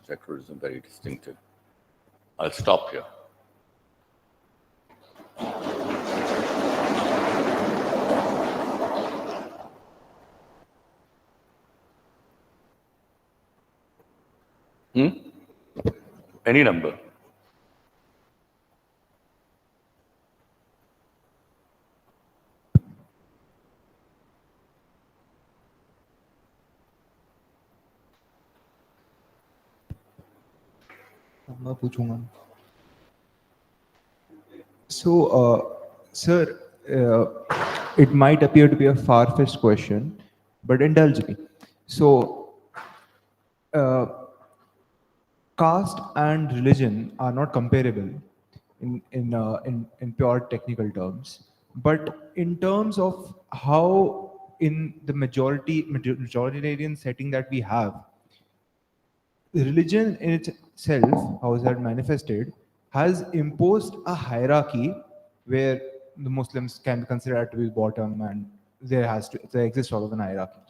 S2: secularism very distinctive. I'll stop here. Any number.
S4: मैं पूछूंगा. So, sir, it might appear to be a far-fetched question, but indulge me. So, caste and religion are not comparable in pure technical terms, but in terms of how in the majoritarian setting that we have, religion in itself, how is that manifested, has imposed a hierarchy where the Muslims can be considered to be bottom, and there exists sort of an hierarchy.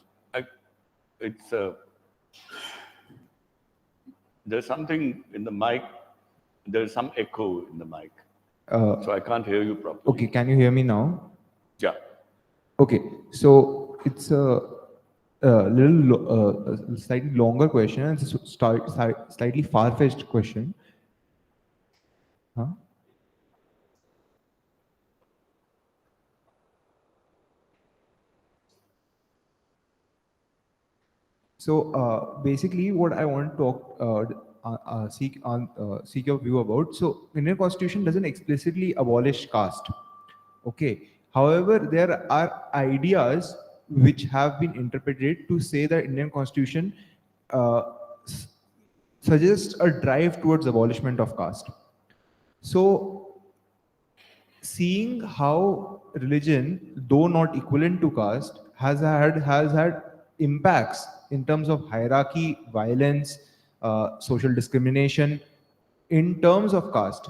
S2: There's something in the mic. There's some echo in the mic, so I can't hear you properly.
S4: Okay, can you hear me now?
S2: Yeah.
S4: Okay, so it's a slightly longer question, and it's a slightly far-fetched question. Huh? So basically, what I want to talk, seek your view about. So, Indian Constitution doesn't explicitly abolish caste. Okay. However, there are ideas which have been interpreted to say that Indian Constitution suggests a drive towards abolishment of caste. So, seeing how religion, though not equivalent to caste, has had impacts in terms of hierarchy, violence, social discrimination, in terms of caste,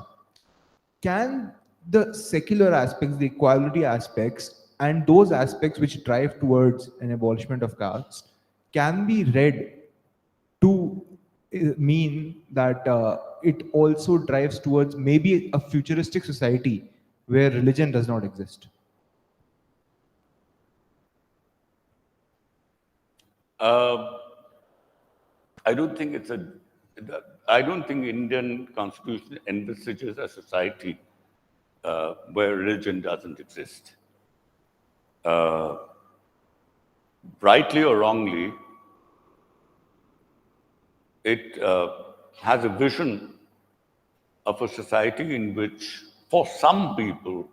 S4: can the secular aspects, the equality aspects, and those aspects which drive towards an abolishment of caste can be read to mean that it also drives towards maybe a futuristic society where religion does not exist?
S2: I don't think I don't think Indian Constitution envisages a society where religion doesn't exist. Rightly or wrongly, it has a vision of a society in which, for some people,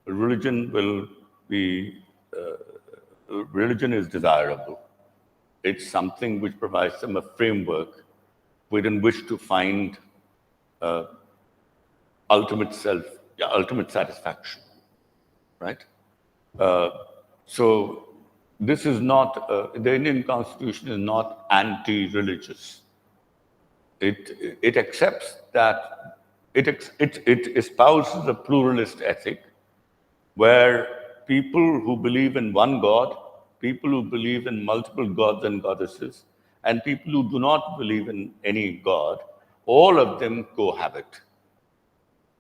S2: religion is desirable. It's something which provides them a framework within which to find ultimate satisfaction, right? So this is not, the Indian Constitution is not anti-religious. It accepts that, it espouses a pluralist ethic where people who believe in one God, people who believe in multiple gods and goddesses, and people who do not believe in any God, all of them cohabit.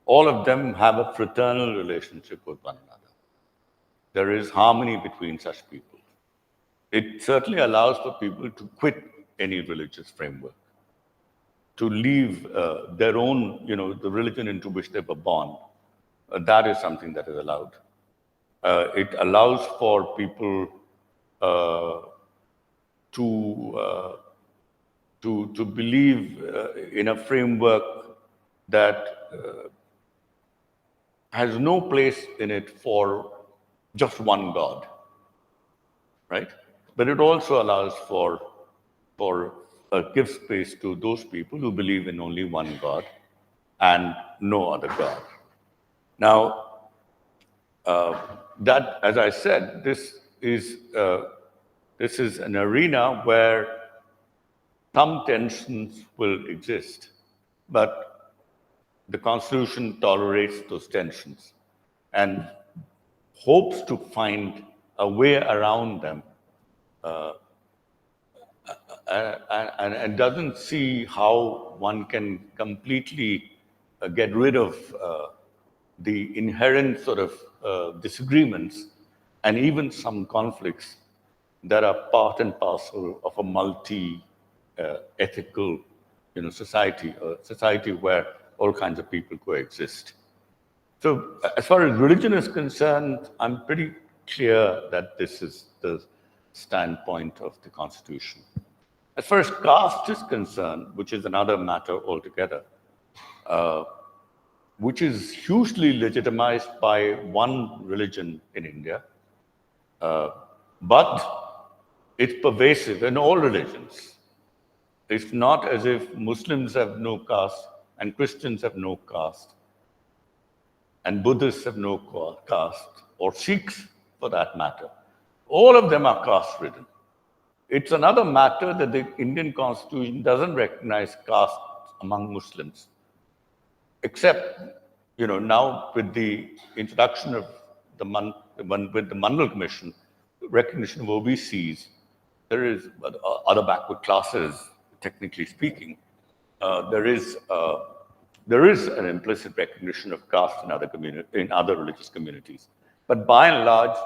S2: All of them have a fraternal relationship with one another. There is harmony between such people. It certainly allows for people to quit any religious framework, to leave their own, the religion into which they were born. That is something that is allowed. It allows for people to believe in a framework that has no place in it for just one God, right? But it also allows for gives space to those people who believe in only one God and no other God. Now, that, as I said, this is an arena where some tensions will exist, but the Constitution tolerates those tensions and hopes to find a way around them, and doesn't see how one can completely get rid of the inherent sort of disagreements and even some conflicts that are part and parcel of a multi-ethical, society, a society where all kinds of people coexist. So, as far as religion is concerned, I'm pretty clear that this is the standpoint of the Constitution. As far as caste is concerned, which is another matter altogether, which is hugely legitimized by one religion in India, but it's pervasive in all religions. It's not as if Muslims have no caste and Christians have no caste and Buddhists have no caste, or Sikhs for that matter. All of them are caste-ridden. It's another matter that the Indian Constitution doesn't recognize caste among Muslims, except, now with the introduction of the Mandal Commission, recognition of OBCs, there is other backward classes, technically speaking. There is an implicit recognition of caste in other religious communities, but by and large,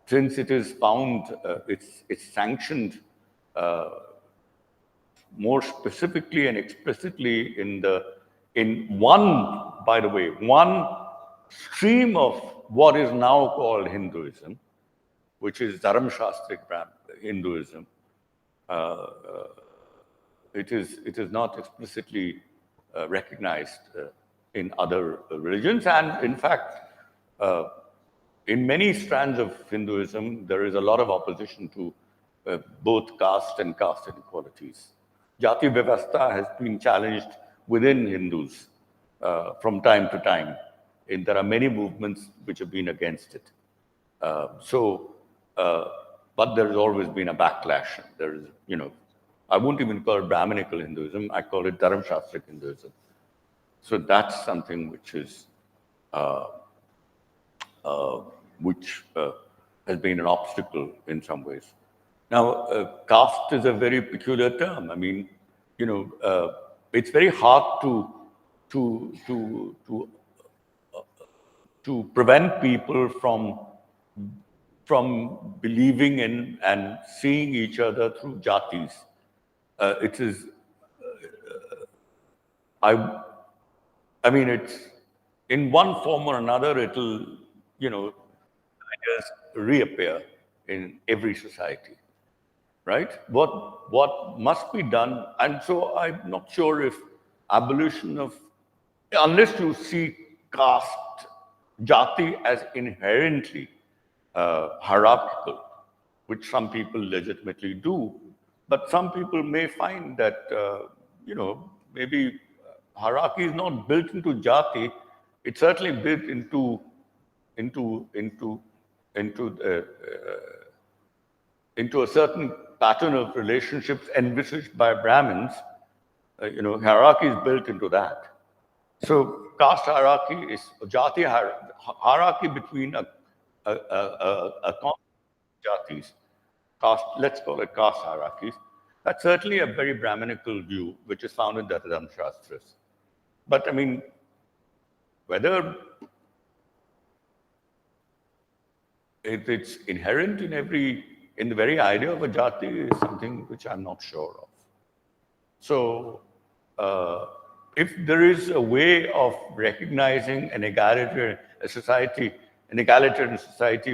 S2: since it is found, it's sanctioned more specifically and explicitly in one stream of what is now called Hinduism, which is Dharamshastric Hinduism. It is not explicitly recognized in other religions, and in fact, in many strands of Hinduism, there is a lot of opposition to both caste and caste inequalities. Jati Vyavastha has been challenged within Hindus from time to time. And there are many movements which have been against it. But there has always been a backlash. There is, I won't even call it Brahminical Hinduism, I call it Dharamshastric Hinduism. So that's something which is which has been an obstacle in some ways. Now, caste is a very peculiar term. I mean, it's very hard to prevent people from believing in and seeing each other through jatis. It is, I mean, it's in one form or another, it'll, just reappear in every society, right? What must be done, and so I'm not sure if abolition of, unless you see caste, jati as inherently hierarchical, which some people legitimately do, but some people may find that, maybe hierarchy is not built into jati, it's certainly built into a certain pattern of relationships envisaged by Brahmins. Hierarchy is built into that. So caste hierarchy is jati hierarchy between a jatis, caste, let's call it caste hierarchies. That's certainly a very Brahminical view, which is found in the Dharam Shastras. But I mean, whether it's inherent in the very idea of a jati is something which I'm not sure of. So if there is a way of recognizing an egalitarian society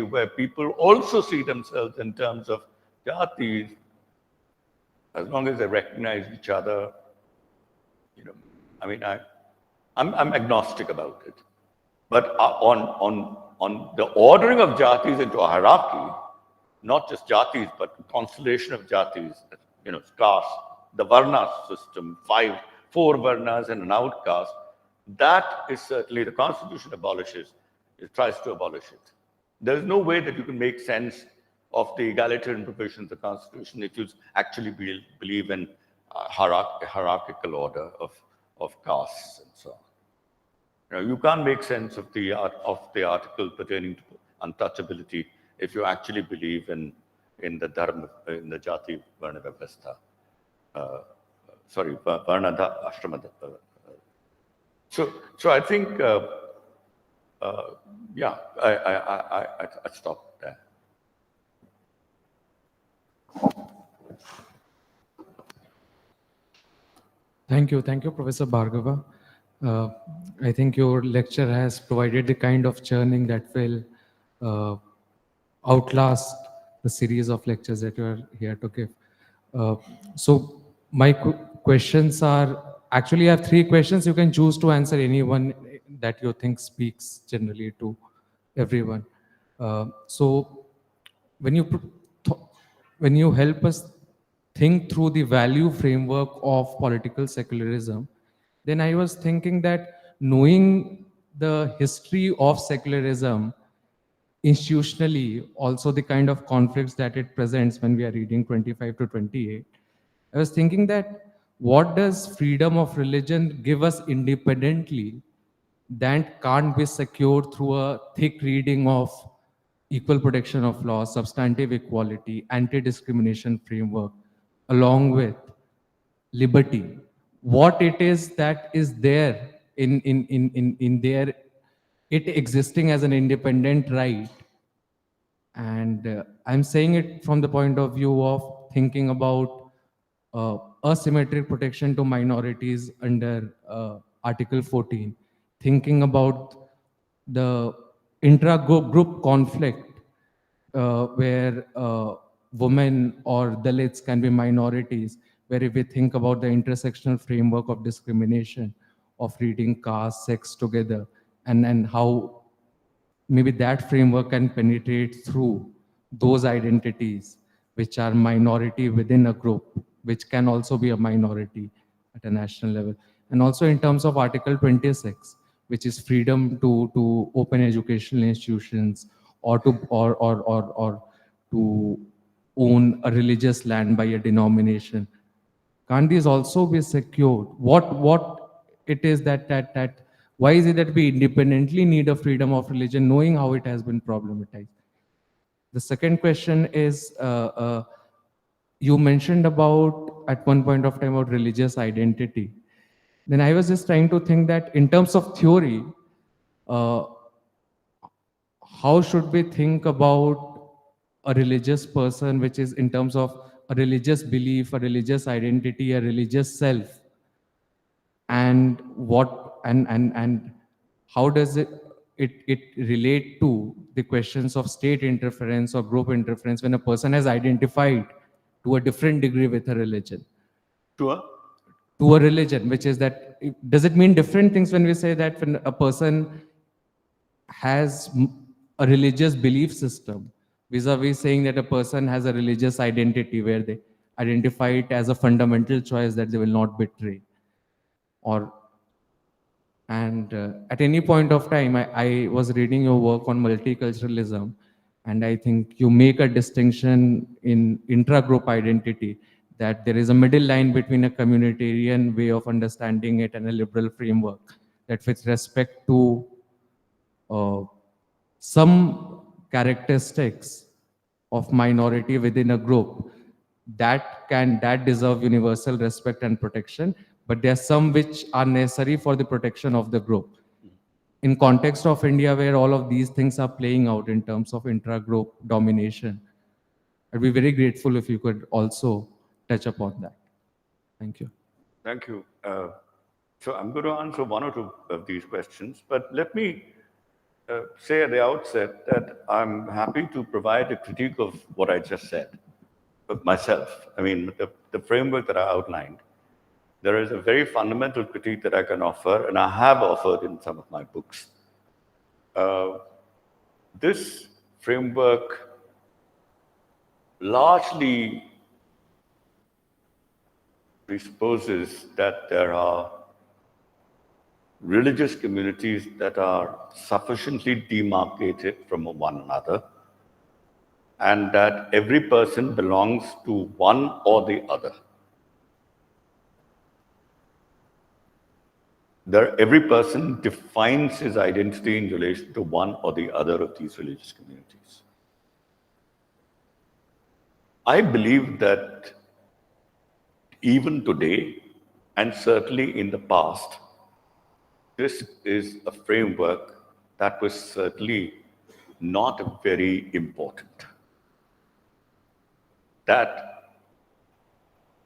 S2: where people also see themselves in terms of jatis, as long as they recognize each other, I mean, I'm agnostic about it. But on the ordering of jatis into a hierarchy, not just jatis, but constellation of jatis, caste, the varna system, four varnas and an outcast, that is certainly the Constitution abolishes. It tries to abolish it. There is no way that you can make sense of the egalitarian provisions of the Constitution if you actually believe in hierarchical order of castes and so on. You can't make sense of the article pertaining to untouchability if you actually believe in the dharma, in the jati varna vyavastha. Varna ashrama. So I think, I stop there.
S5: Thank you, Professor Bhargava. I think your lecture has provided the kind of churning that will outlast the series of lectures that you are here to give. So my questions are, actually I have 3 questions. You can choose to answer any one that you think speaks generally to everyone. So when you help us think through the value framework of political secularism, then I was thinking that knowing the history of secularism institutionally, also the kind of conflicts that it presents when we are reading 25 to 28, I was thinking that what does freedom of religion give us independently that can't be secured through a thick reading of equal protection of law, substantive equality, anti-discrimination framework, along with liberty? What it is that is there in there, it existing as an independent right. And I'm saying it from the point of view of thinking about asymmetric protection to minorities under Article 14, thinking about the intra-group conflict where women or Dalits can be minorities, where if we think about the intersectional framework of discrimination, of reading caste, sex together, and how maybe that framework can penetrate through those identities which are minority within a group, which can also be a minority at a national level. And also in terms of Article 26, which is freedom to open educational institutions or to own a religious land by a denomination. Can't these also be secured? What it is that why is it that we independently need a freedom of religion, knowing how it has been problematized? The second question is, you mentioned about at one point of time about religious identity. Then I was just trying to think that in terms of theory, how should we think about a religious person, which is in terms of a religious belief, a religious identity, a religious self, and what and how does it relate to the questions of state interference or group interference when a person has identified to a different degree with a religion? To a religion, which is that, does it mean different things when we say that when a person has a religious belief system vis-a-vis saying that a person has a religious identity where they identify it as a fundamental choice that they will not betray? And at any point of time, I was reading your work on multiculturalism, and I think you make a distinction in intra-group identity, that there is a middle line between a communitarian way of understanding it and a liberal framework, that with respect to some characteristics of minority within a group, that deserve universal respect and protection, but there are some which are necessary for the protection of the group. In context of India, where all of these things are playing out in terms of intra-group domination, I'd be very grateful if you could also touch upon that. Thank you.
S2: Thank you. So I'm going to answer one or two of these questions, but let me say at the outset that I'm happy to provide a critique of what I just said, of myself. I mean, the framework that I outlined, there is a very fundamental critique that I can offer, and I have offered in some of my books. This framework largely presupposes that there are religious communities that are sufficiently demarcated from one another, and that every person belongs to one or the other. Every person defines his identity in relation to one or the other of these religious communities. I believe that even today, and certainly in the past, this is a framework that was certainly not very important. That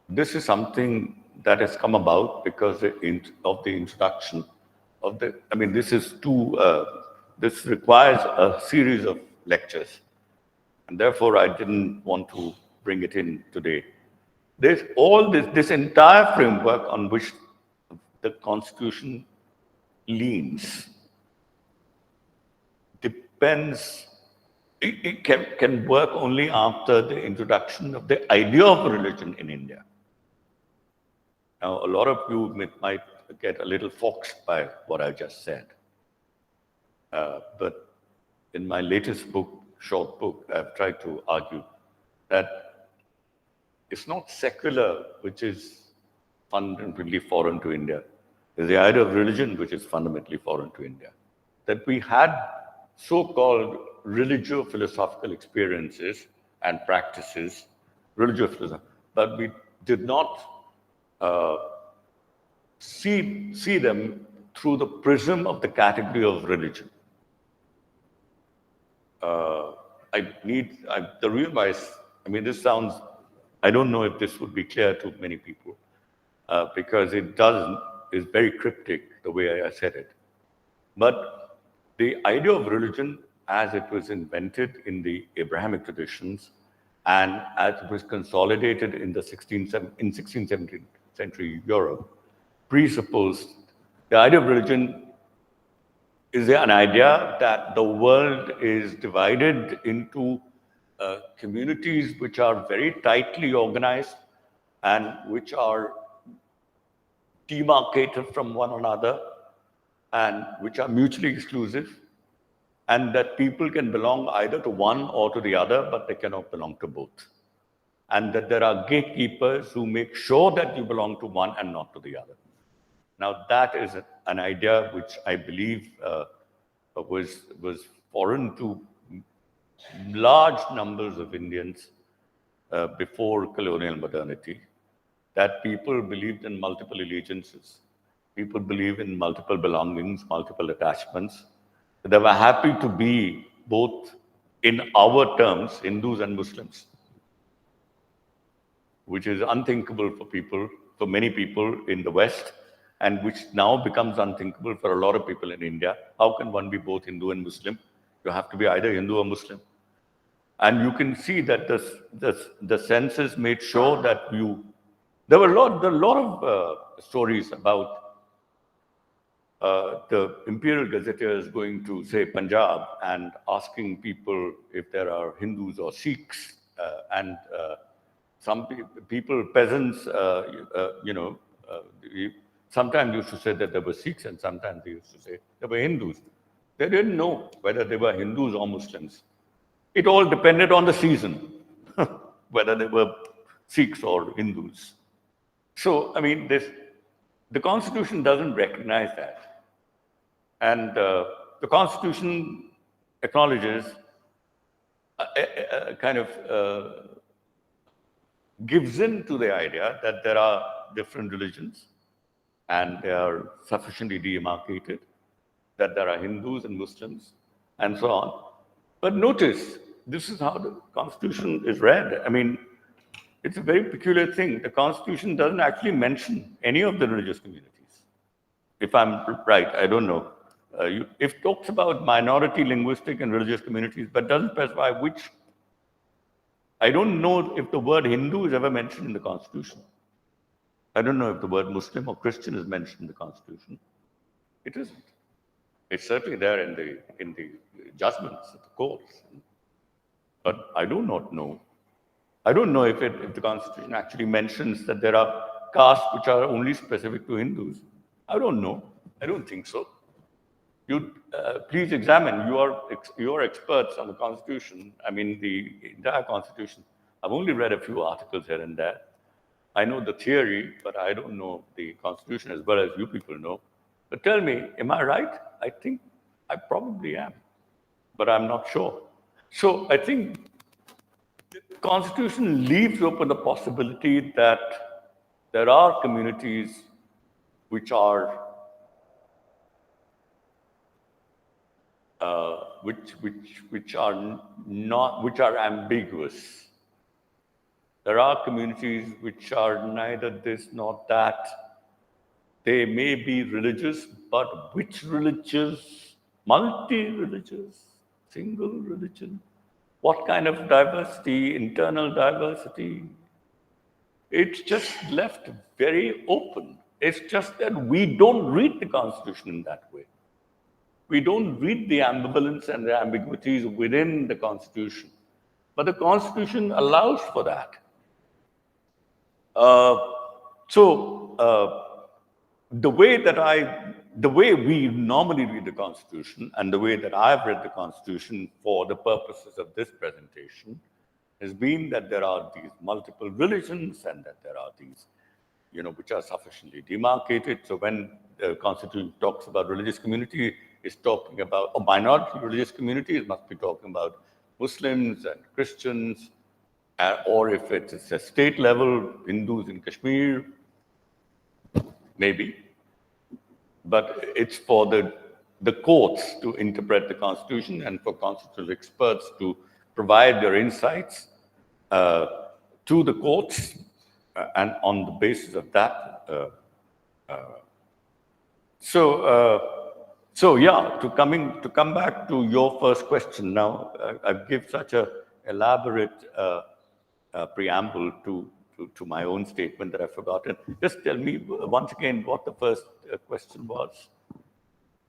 S2: this is something that has come about because of the introduction of the, I mean, this requires a series of lectures, and therefore I didn't want to bring it in today. This entire framework on which the Constitution leans depends, it can work only after the introduction of the idea of religion in India. Now, a lot of you might get a little foxed by what I just said. But in my latest book, short book, I've tried to argue that it's not secular which is fundamentally foreign to India. It's the idea of religion which is fundamentally foreign to India. That we had so-called religio-philosophical experiences and practices, but we did not see them through the prism of the category of religion. The reason why, I mean, this sounds, I don't know if this would be clear to many people, because is very cryptic the way I said it. But the idea of religion as it was invented in the Abrahamic traditions and as it was consolidated in the 16th, 17th century Europe, presupposed the idea of religion is an idea that the world is divided into communities which are very tightly organized and which are demarcated from one another and which are mutually exclusive, and that people can belong either to one or to the other, but they cannot belong to both. And that there are gatekeepers who make sure that you belong to one and not to the other. Now, that is an idea which I believe was foreign to large numbers of Indians before colonial modernity, that people believed in multiple allegiances, people believe in multiple belongings, multiple attachments. They were happy to be both, in our terms, Hindus and Muslims, which is unthinkable for many people in the West, and which now becomes unthinkable for a lot of people in India. How can one be both Hindu and Muslim? You have to be either Hindu or Muslim. And you can see that the census made sure that there were a lot of stories about the imperial gazetteers going to, say, Punjab and asking people if there are Hindus or Sikhs, and some people, peasants, sometimes used to say that there were Sikhs, and sometimes they used to say there were Hindus. They didn't know whether they were Hindus or Muslims. It all depended on the season, whether they were Sikhs or Hindus. So, I mean, the Constitution doesn't recognize that. And the Constitution acknowledges, gives in to the idea that there are different religions and they are sufficiently demarcated, that there are Hindus and Muslims, and so on. But notice, this is how the Constitution is read. I mean, It's a very peculiar thing. The Constitution doesn't actually mention any of the religious communities. If I'm right, I don't know. It talks about minority linguistic and religious communities, but doesn't specify which. I don't know if the word Hindu is ever mentioned in the Constitution. I don't know if the word Muslim or Christian is mentioned in the Constitution. It isn't. It's certainly there in the judgments of the courts. But I do not know. I don't know if the Constitution actually mentions that there are castes which are only specific to Hindus. I don't know. I don't think so. You please examine. You are experts on the Constitution. I mean, the entire Constitution. I've only read a few articles here and there. I know the theory, but I don't know the Constitution as well as you people know. But tell me, am I right? I think I probably am, but I'm not sure. So I think the Constitution leaves open the possibility that there are communities which are which are ambiguous. There are communities which are neither this nor that. They may be religious, but which religious? Multi-religious, single religion? What kind of diversity, internal diversity? It's just left very open. It's just that we don't read the Constitution in that way. We don't read the ambivalence and the ambiguities within the Constitution. But the Constitution allows for that. The way we normally read the Constitution and the way that I've read the Constitution for the purposes of this presentation has been that there are these multiple religions and that there are these, which are sufficiently demarcated. So when the Constitution talks about religious community, it's talking about a minority religious community. It must be talking about Muslims and Christians, or if it's a state level, Hindus in Kashmir, maybe. But it's for the courts to interpret the Constitution and for constitutional experts to provide their insights to the courts, and on the basis of that. So yeah, to come back to your first question now, I've given such a elaborate preamble to my own statement that I've forgotten. Just tell me once again what the first question was.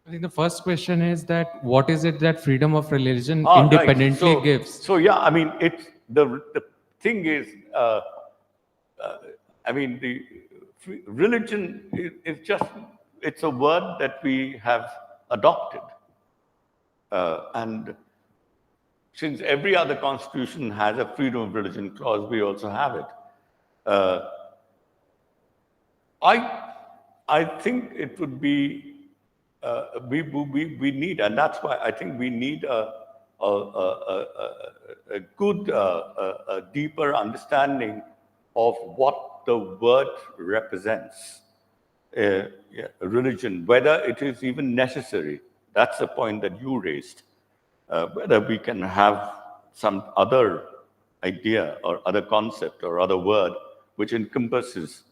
S5: I think the first question is that what is it that freedom of religion
S2: Right.
S5: independently gives?
S2: So yeah, I mean, it's the thing is, I mean, the religion is just, it's a word that we have adopted. And since every other constitution has a freedom of religion clause, we also have it. I think it would be, we need, and that's why I think we need a good, a deeper understanding of what the word represents. Religion, whether it is even necessary. That's the point that you raised. Whether we can have some other idea or other concept or other word which encompasses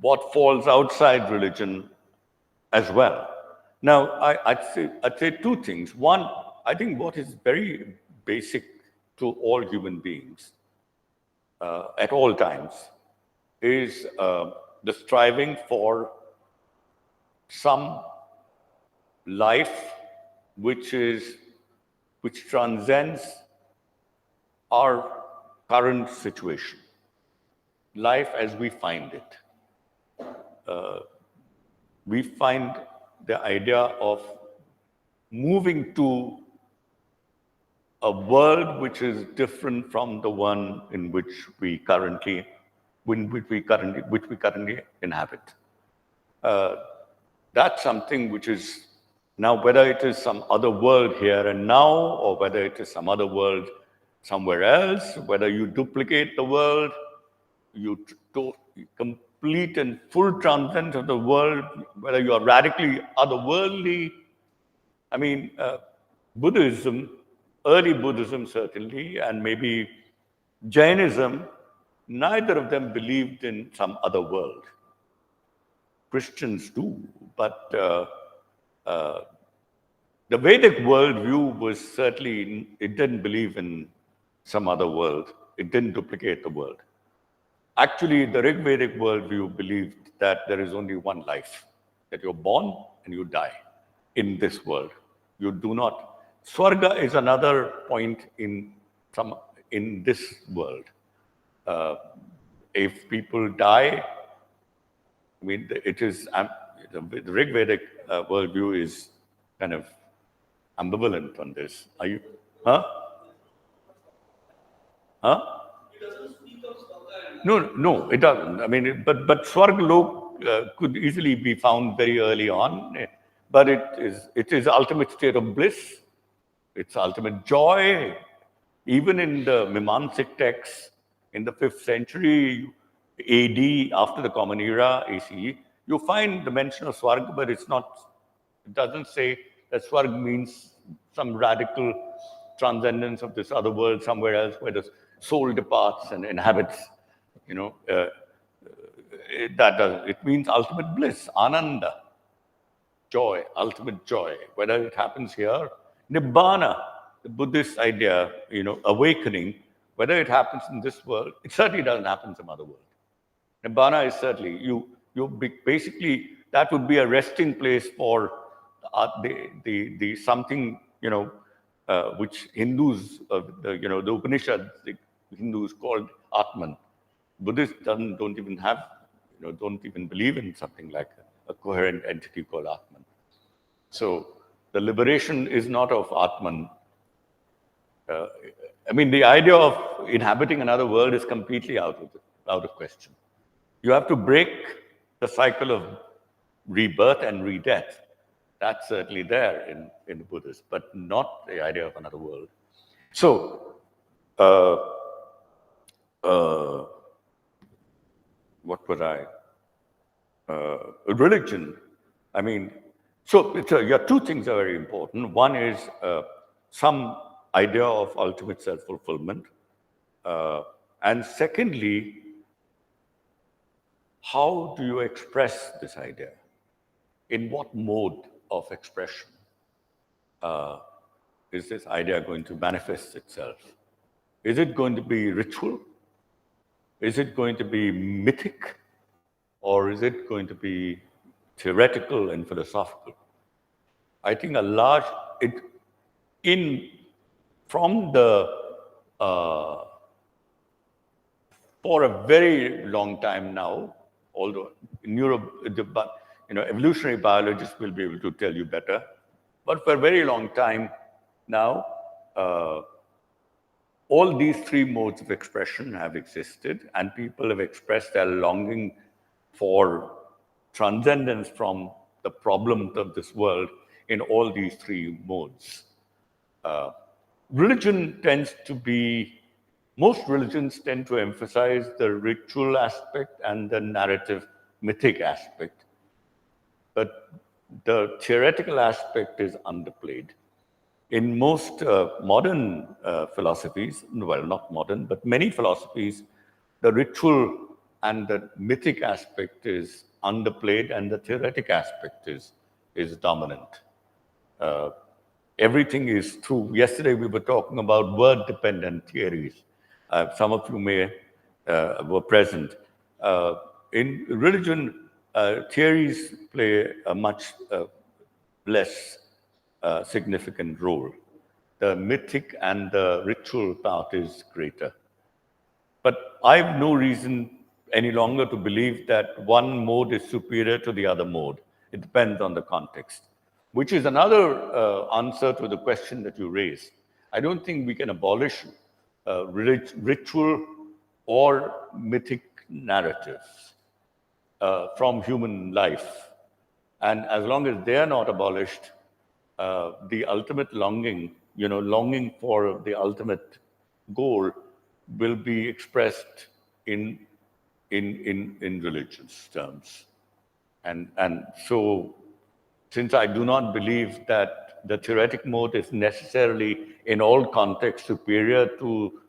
S2: what falls outside religion as well. Now, I'd say two things. One, I think what is very basic to all human beings at all times is the striving for some life which transcends our current situation, life as we find it. We find the idea of moving to a world which is different from the one in which we currently inhabit. That's something which is now, whether it is some other world here and now, or whether it is some other world somewhere else, whether you duplicate the world, you complete and full transcendence of the world, whether you are radically otherworldly. I mean, Buddhism early Buddhism certainly, and maybe Jainism, neither of them believed in some other world. Christians do, but the Vedic worldview was certainly, it didn't believe in some other world. It didn't duplicate the world. Actually, the Rig Vedic worldview believed that there is only one life, that you're born and you die in this world. You do not. Swarga is another point in this world. If people die, I mean, it is the Rig Vedic worldview is kind of ambivalent on this. Are you? Huh? Huh? No, it doesn't. I mean, but Swargalok could easily be found very early on, but it is ultimate state of bliss. It's ultimate joy. Even in the Mimamsic texts in the 5th century AD, after the Common Era, ACE, you find the mention of Swarga, but it doesn't say that Swarga means some radical transcendence of this other world somewhere else where the soul departs and inhabits, it means ultimate bliss, ananda, joy, ultimate joy. Whether it happens here, nibbana, the Buddhist idea, awakening, whether it happens in this world, it certainly doesn't happen in some other world. Nibbana is certainly, basically, that would be a resting place for the something, which Hindus, the Upanishads, the Hindus called Atman. Buddhists don't even believe in something like a coherent entity called Atman. So the liberation is not of Atman. I mean, the idea of inhabiting another world is completely out of question. You have to break the cycle of rebirth and redeath. That's certainly there in the Buddhists, but not the idea of another world. So, what was I? Religion. I mean, two things are very important. One is some idea of ultimate self-fulfillment. And secondly, how do you express this idea? In what mode of expression is this idea going to manifest itself? Is it going to be ritual? Is it going to be mythic? Or is it going to be theoretical and philosophical? I think from for a very long time now, although evolutionary biologists will be able to tell you better, but for a very long time now, all these three modes of expression have existed, and people have expressed their longing for transcendence from the problems of this world in all these three modes. Most religions tend to emphasize the ritual aspect and the narrative mythic aspect, but the theoretical aspect is underplayed. In most modern philosophies, well, not modern, but many philosophies, the ritual and the mythic aspect is underplayed and the theoretic aspect is dominant. Everything is true. Yesterday we were talking about word-dependent theories. Some of you were present. In religion, theories play a much less significant role. The mythic and the ritual part is greater. But I have no reason any longer to believe that one mode is superior to the other mode. It depends on the context, which is another answer to the question that you raised. I don't think we can abolish ritual or mythic narratives from human life. And as long as they are not abolished, the ultimate longing for the ultimate goal will be expressed in religious terms. And so, since I do not believe that that the theoretic mode is necessarily in all contexts superior to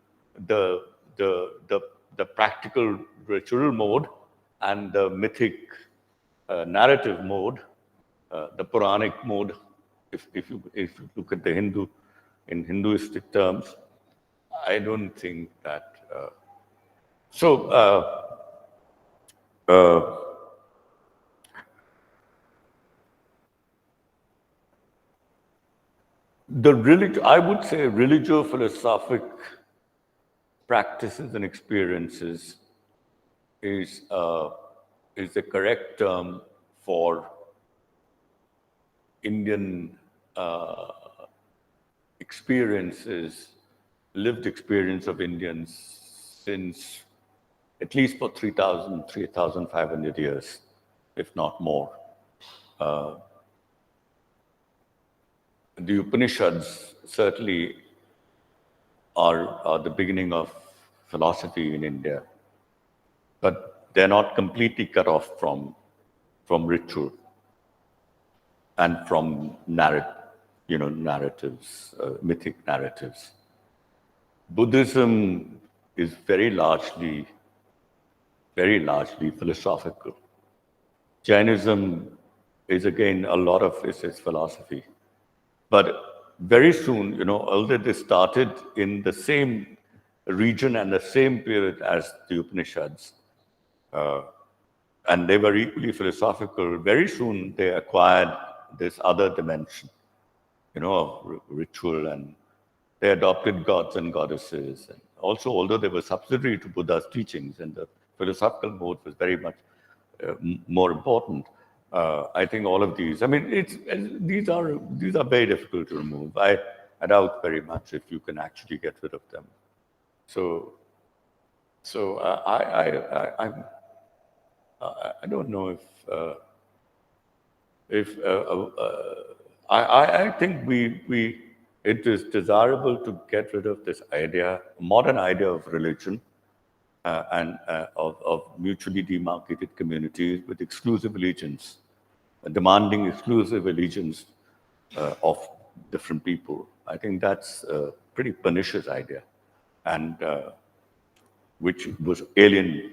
S2: the, the practical ritual mode and the mythic narrative mode, the Puranic mode, if you look at the in Hinduistic terms. I don't think that. I would say religio-philosophic practices and experiences is the correct term for Indian experiences, lived experience of Indians since at least for 3,500 years, if not more. The Upanishads certainly are the beginning of philosophy in India, but they're not completely cut off from ritual and from narratives, mythic narratives. Buddhism is very largely philosophical. Jainism is again, a lot of it is philosophy. But very soon, although they started in the same region and the same period as the Upanishads, and they were equally philosophical, very soon they acquired this other dimension, of ritual, and they adopted gods and goddesses. And also, although they were subsidiary to Buddha's teachings, and the philosophical mode was very much more important. I think all of these. I mean, these are very difficult to remove. I doubt very much if you can actually get rid of them. So I don't know if I think it is desirable to get rid of this modern idea of religion and of mutually demarcated communities with exclusive allegiance, demanding exclusive allegiance of different people. I think that's a pretty pernicious idea, and which was alien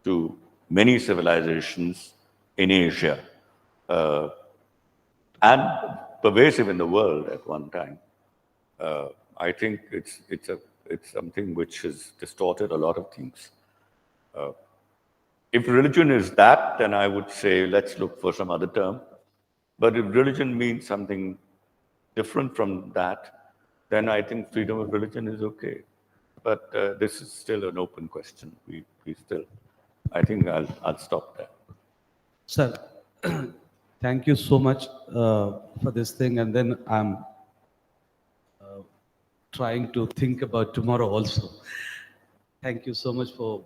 S2: to many civilizations in Asia and pervasive in the world at one time. I think it's something which has distorted a lot of things. If religion is that, then I would say let's look for some other term. But if religion means something different from that, then I think freedom of religion is okay. But this is still an open question. I think I'll stop there.
S6: Sir, thank you so much for this thing. And then I'm trying to think about tomorrow also. Thank you so much for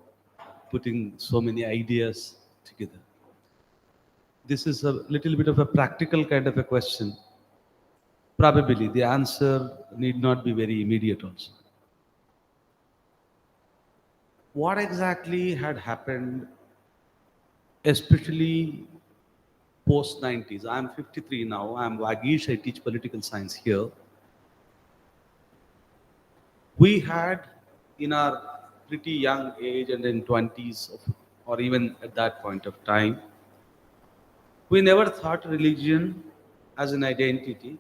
S6: putting so many ideas together. This is a little bit of a practical kind of a question. Probably the answer need not be very immediate also. What exactly had happened, especially post-90s? I'm 53 now. I'm Vagish. I teach political science here. We had, in our pretty young age and in 20s, or even at that point of time, we never thought religion as an identity.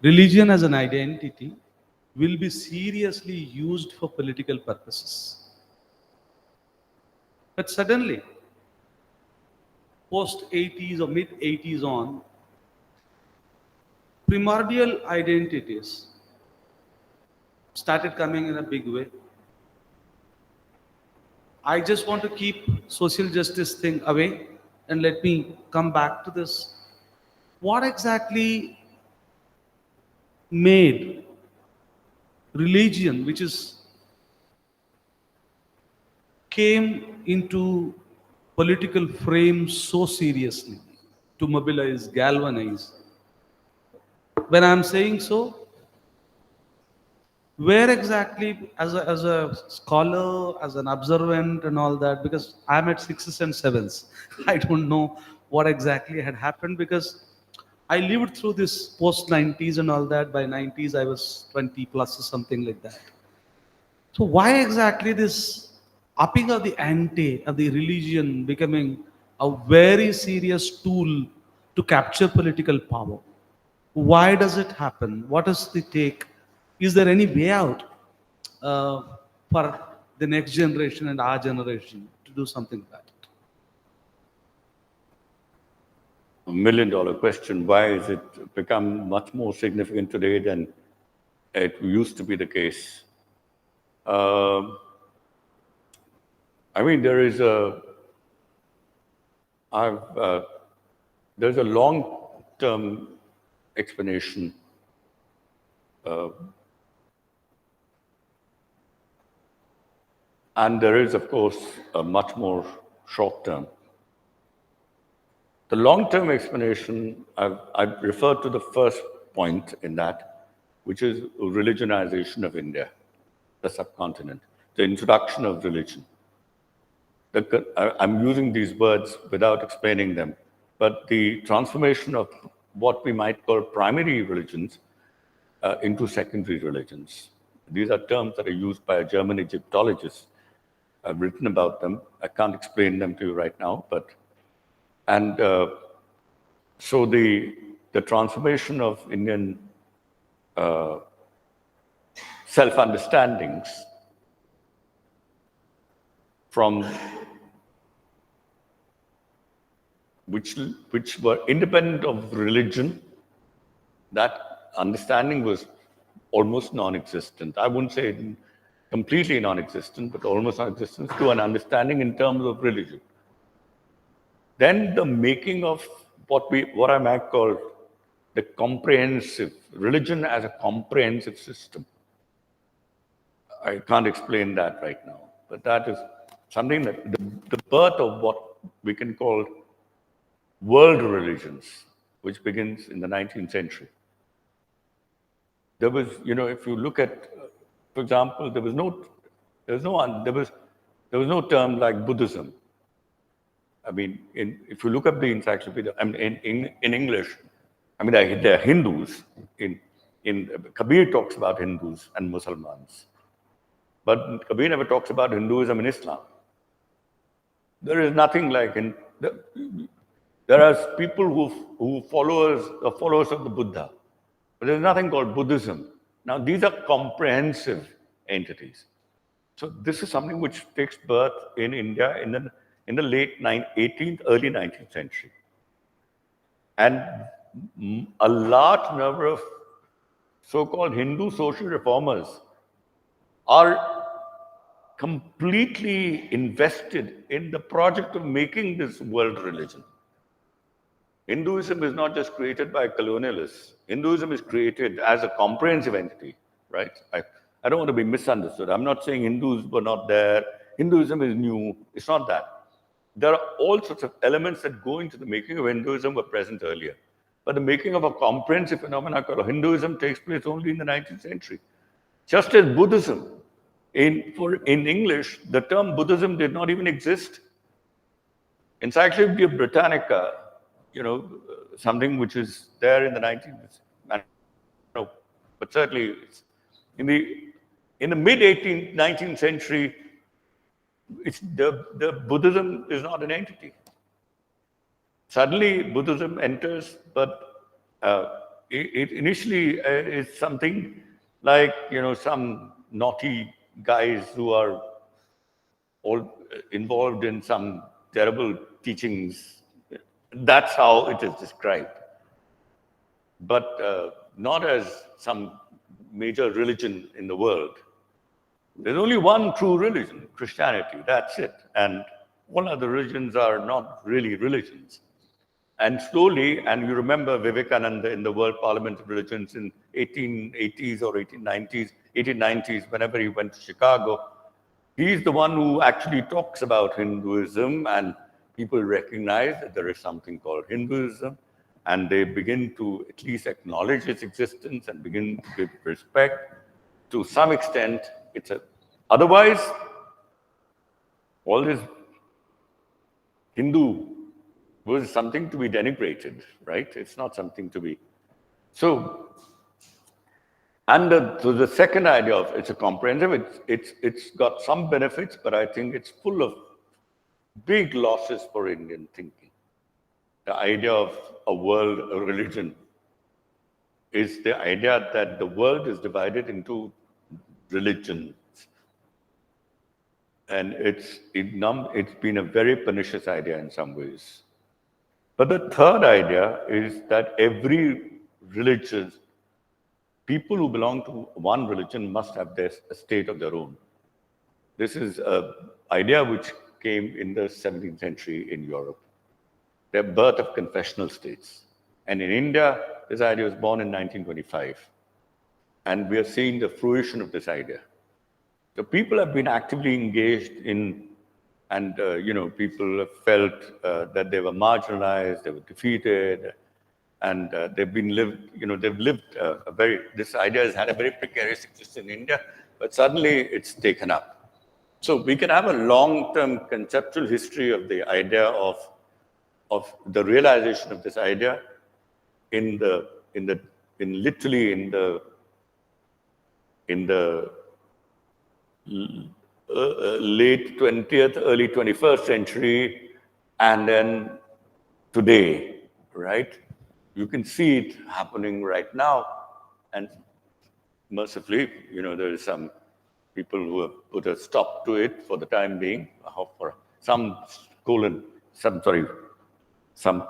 S6: Religion as an identity will be seriously used for political purposes. But suddenly, post-80s or mid-80s on, primordial identities started coming in a big way. I just want to keep social justice thing away and let me come back to this. What exactly made religion, which came into political frame so seriously, to mobilize, galvanize? When I'm saying so, where exactly, as a scholar, as an observant and all that, because I'm at 6s and 7s, I don't know what exactly had happened, because I lived through this post 90s and all that. By 90s, I was 20 plus or something like that. So why exactly this upping of the ante of the religion becoming a very serious tool to capture political power? Why does it happen? What is the take? Is there any way out for the next generation and our generation to do something like that?
S2: $1 million question. Why has it become much more significant today than it used to be the case? I mean, there's a long-term explanation. And there is, of course, a much more short-term. The long-term explanation, I've referred to the first point in that, which is religionization of India, the subcontinent, the introduction of religion. I'm using these words without explaining them, but the transformation of what we might call primary religions into secondary religions. These are terms that are used by a German Egyptologist. I've written about them. I can't explain them to you right now, but so the transformation of Indian self-understandings from which were independent of religion, that understanding was almost non-existent. I wouldn't say completely non-existent, but almost non-existent, to an understanding in terms of religion. Then the making of what I might call the comprehensive religion as a comprehensive system. I can't explain that right now, but that is something that the birth of what we can call world religions, which begins in the 19th century. There was, if you look at, for example, there was no term like Buddhism. I mean, if you look up the encyclopedia, I mean, in English, I mean, there are Hindus. In Kabir talks about Hindus and Muslims, but Kabir never talks about Hinduism and Islam. There is nothing like there are people who followers of the Buddha, but there's nothing called Buddhism. Now, these are comprehensive entities. So this is something which takes birth in India in the late 18th, early 19th century. And a large number of so-called Hindu social reformers are completely invested in the project of making this world religion. Hinduism is not just created by colonialists. Hinduism is created as a comprehensive entity, right? I don't want to be misunderstood. I'm not saying Hindus were not there. Hinduism is new. It's not that. There are all sorts of elements that go into the making of Hinduism were present earlier. But the making of a comprehensive phenomenon called Hinduism takes place only in the 19th century. Just as Buddhism, in English, the term Buddhism did not even exist. Encyclopedia Britannica, something which is there in the 19th, but certainly in the mid 19th century, the Buddhism is not an entity. Suddenly, Buddhism enters, but it initially is something like some naughty guys who are all involved in some terrible teachings. That's how it is described, but not as some major religion in the world. There's only one true religion, Christianity, that's it. And all other religions are not really religions. And slowly, and you remember Vivekananda in the World Parliament of Religions in 1880s or 1890s, whenever he went to Chicago, he's the one who actually talks about Hinduism, and people recognize that there is something called Hinduism, and they begin to at least acknowledge its existence and begin to give respect. To some extent, otherwise, all this Hindu was something to be denigrated, right? It's not something to be. So, and so the second idea of it's a comprehensive, it's got some benefits, but I think it's full of big losses for Indian thinking. The idea of a world, a religion, is the idea that the world is divided into religions. And it's been a very pernicious idea in some ways. But the third idea is that every religion, people who belong to one religion must have a state of their own. This is an idea which came in the 17th century in Europe, the birth of confessional states. And in India, this idea was born in 1925. And we are seeing the fruition of this idea. The people have been actively engaged in, and people have felt that they were marginalized, they were defeated, and they've lived this idea has had a very precarious existence in India, but suddenly it's taken up. So we can have a long-term conceptual history of the idea of the realization of this idea in the late 20th, early 21st century, and then today, right? You can see it happening right now, and mercifully, there is some people who have put a stop to it for the time being, for some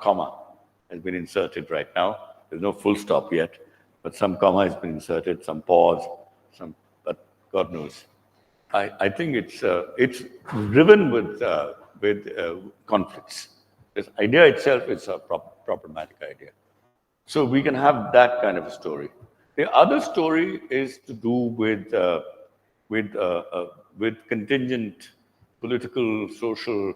S2: comma has been inserted right now. There's no full stop yet, but some comma has been inserted, some pause, but God knows. I think it's riven with conflicts. This idea itself is a problematic idea. So we can have that kind of a story. The other story is to do with contingent political, social,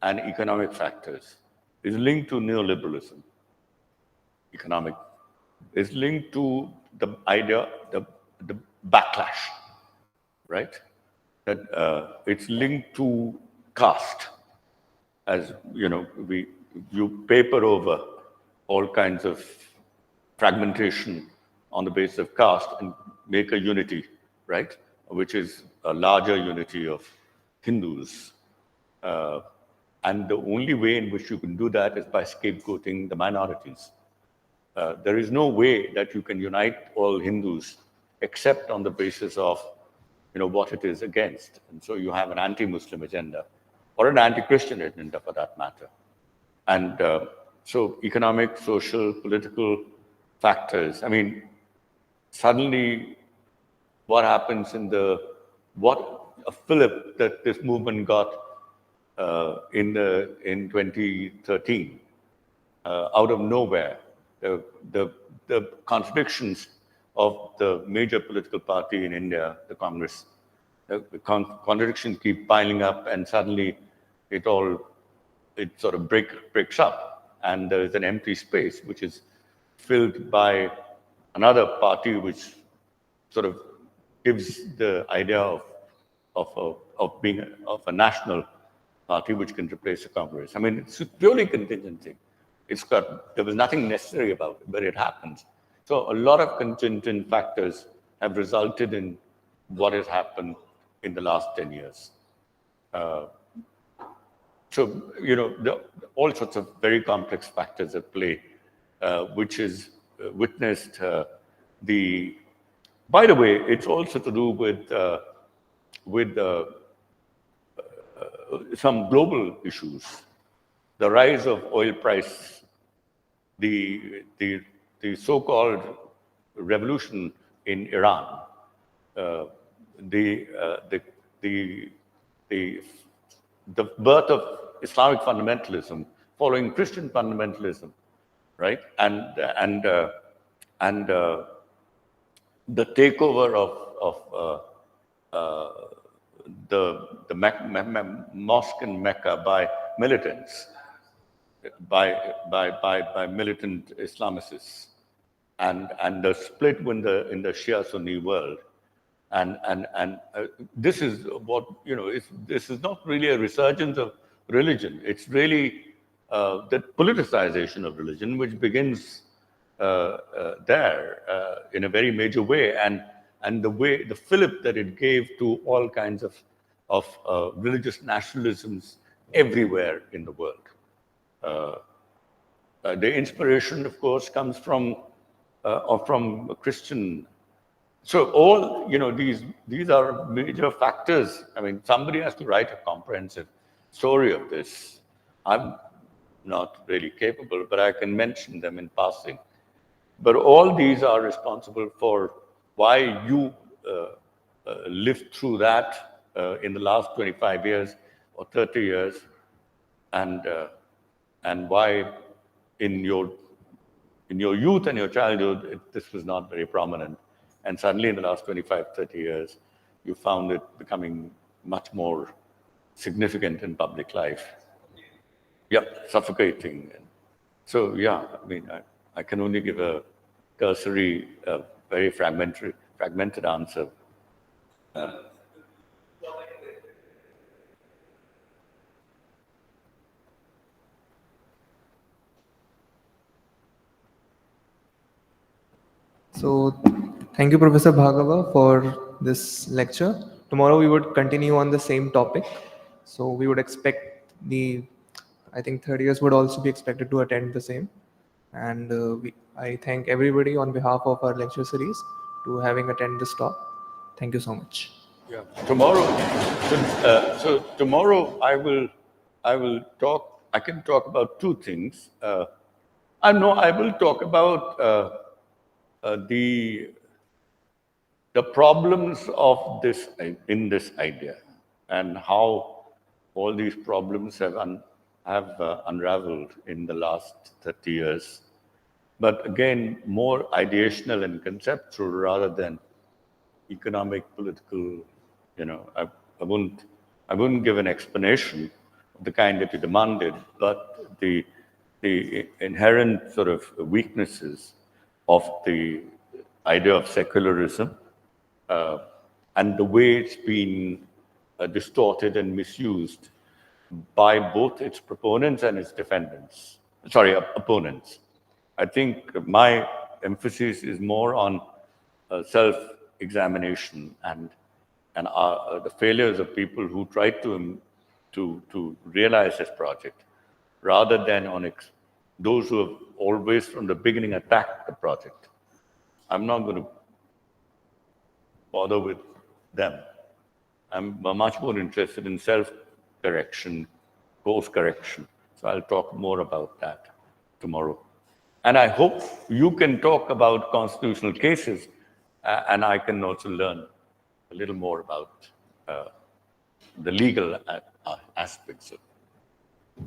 S2: and economic factors. Is linked to neoliberalism. Economic is linked to the idea, the backlash, right? That it's linked to caste, as you paper over all kinds of fragmentation on the basis of caste and make a unity, right? Which is a larger unity of Hindus. And the only way in which you can do that is by scapegoating the minorities. There is no way that you can unite all Hindus except on the basis of what it is against. And so you have an anti-Muslim agenda or an anti-Christian agenda for that matter. And so economic, social, political factors. I mean, suddenly what happens what a fillip that this movement got in 2013 out of nowhere. The contradictions of the major political party in India, the Congress, the contradictions keep piling up, and suddenly it sort of breaks up, and there is an empty space which is filled by another party which sort of gives the idea of being a national party which can replace the Congress. I mean, it's a purely contingent thing. There was nothing necessary about it, but it happens. So a lot of contingent factors have resulted in what has happened in the last 10 years. So, all sorts of very complex factors at play, which is witnessed by the way, it's also to do with some global issues. The rise of oil price, the so-called revolution in Iran, the birth of Islamic fundamentalism following Christian fundamentalism, right? And the takeover of the mosque in Mecca by militants, by militant Islamicists, and the split in the Shia-Sunni world, and this is what this is not really a resurgence of religion. It's really the politicization of religion, which begins there in a very major way, and the fillip that it gave to all kinds of religious nationalisms everywhere in the world. The inspiration, of course, comes from Christian. So all these are major factors. I mean, somebody has to write a comprehensive story of this. I'm not really capable, but I can mention them in passing. But all these are responsible for why you lived through that in the last 25 years or 30 years, and why in your youth and your childhood this was not very prominent, and suddenly in the last 25, 30 years, you found it becoming much more significant in public life. Yeah, suffocating. So yeah, I mean, I can only give a cursory, very fragmented answer.
S1: So thank you, Professor Bhargava, for this lecture. Tomorrow we would continue on the same topic. So we would expect I think third years would also be expected to attend the same. And I thank everybody on behalf of our lecture series to having attended this talk. Thank you so much.
S2: Yeah. Tomorrow, so tomorrow I will talk. I can talk about two things. I will talk about the problems of this in this idea, and how all these problems have unraveled in the last 30 years. But again, more ideational and conceptual rather than economic, political. I wouldn't give an explanation of the kind that you demanded, but the inherent sort of weaknesses of the idea of secularism, and the way it's been distorted and misused by both its proponents and its opponents. I think my emphasis is more on self-examination and the failures of people who tried to realize this project, rather than on those who have always from the beginning attacked the project. I'm not going to bother with them. I'm much more interested in self-correction, course correction. So I'll talk more about that tomorrow. And I hope you can talk about constitutional cases, and I can also learn a little more about the legal aspects of it.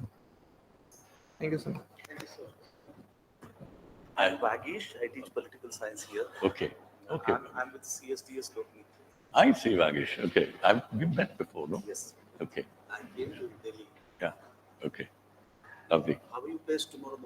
S1: Thank you so much.
S7: I'm Vagish. I teach political science here.
S2: Okay. Okay.
S7: I'm with CSTS locally.
S2: I see, Vagish. Okay. We've met before, no?
S7: Yes.
S2: Okay.
S7: I came to Delhi.
S2: Yeah. Okay. Lovely.
S7: How are you placed tomorrow morning?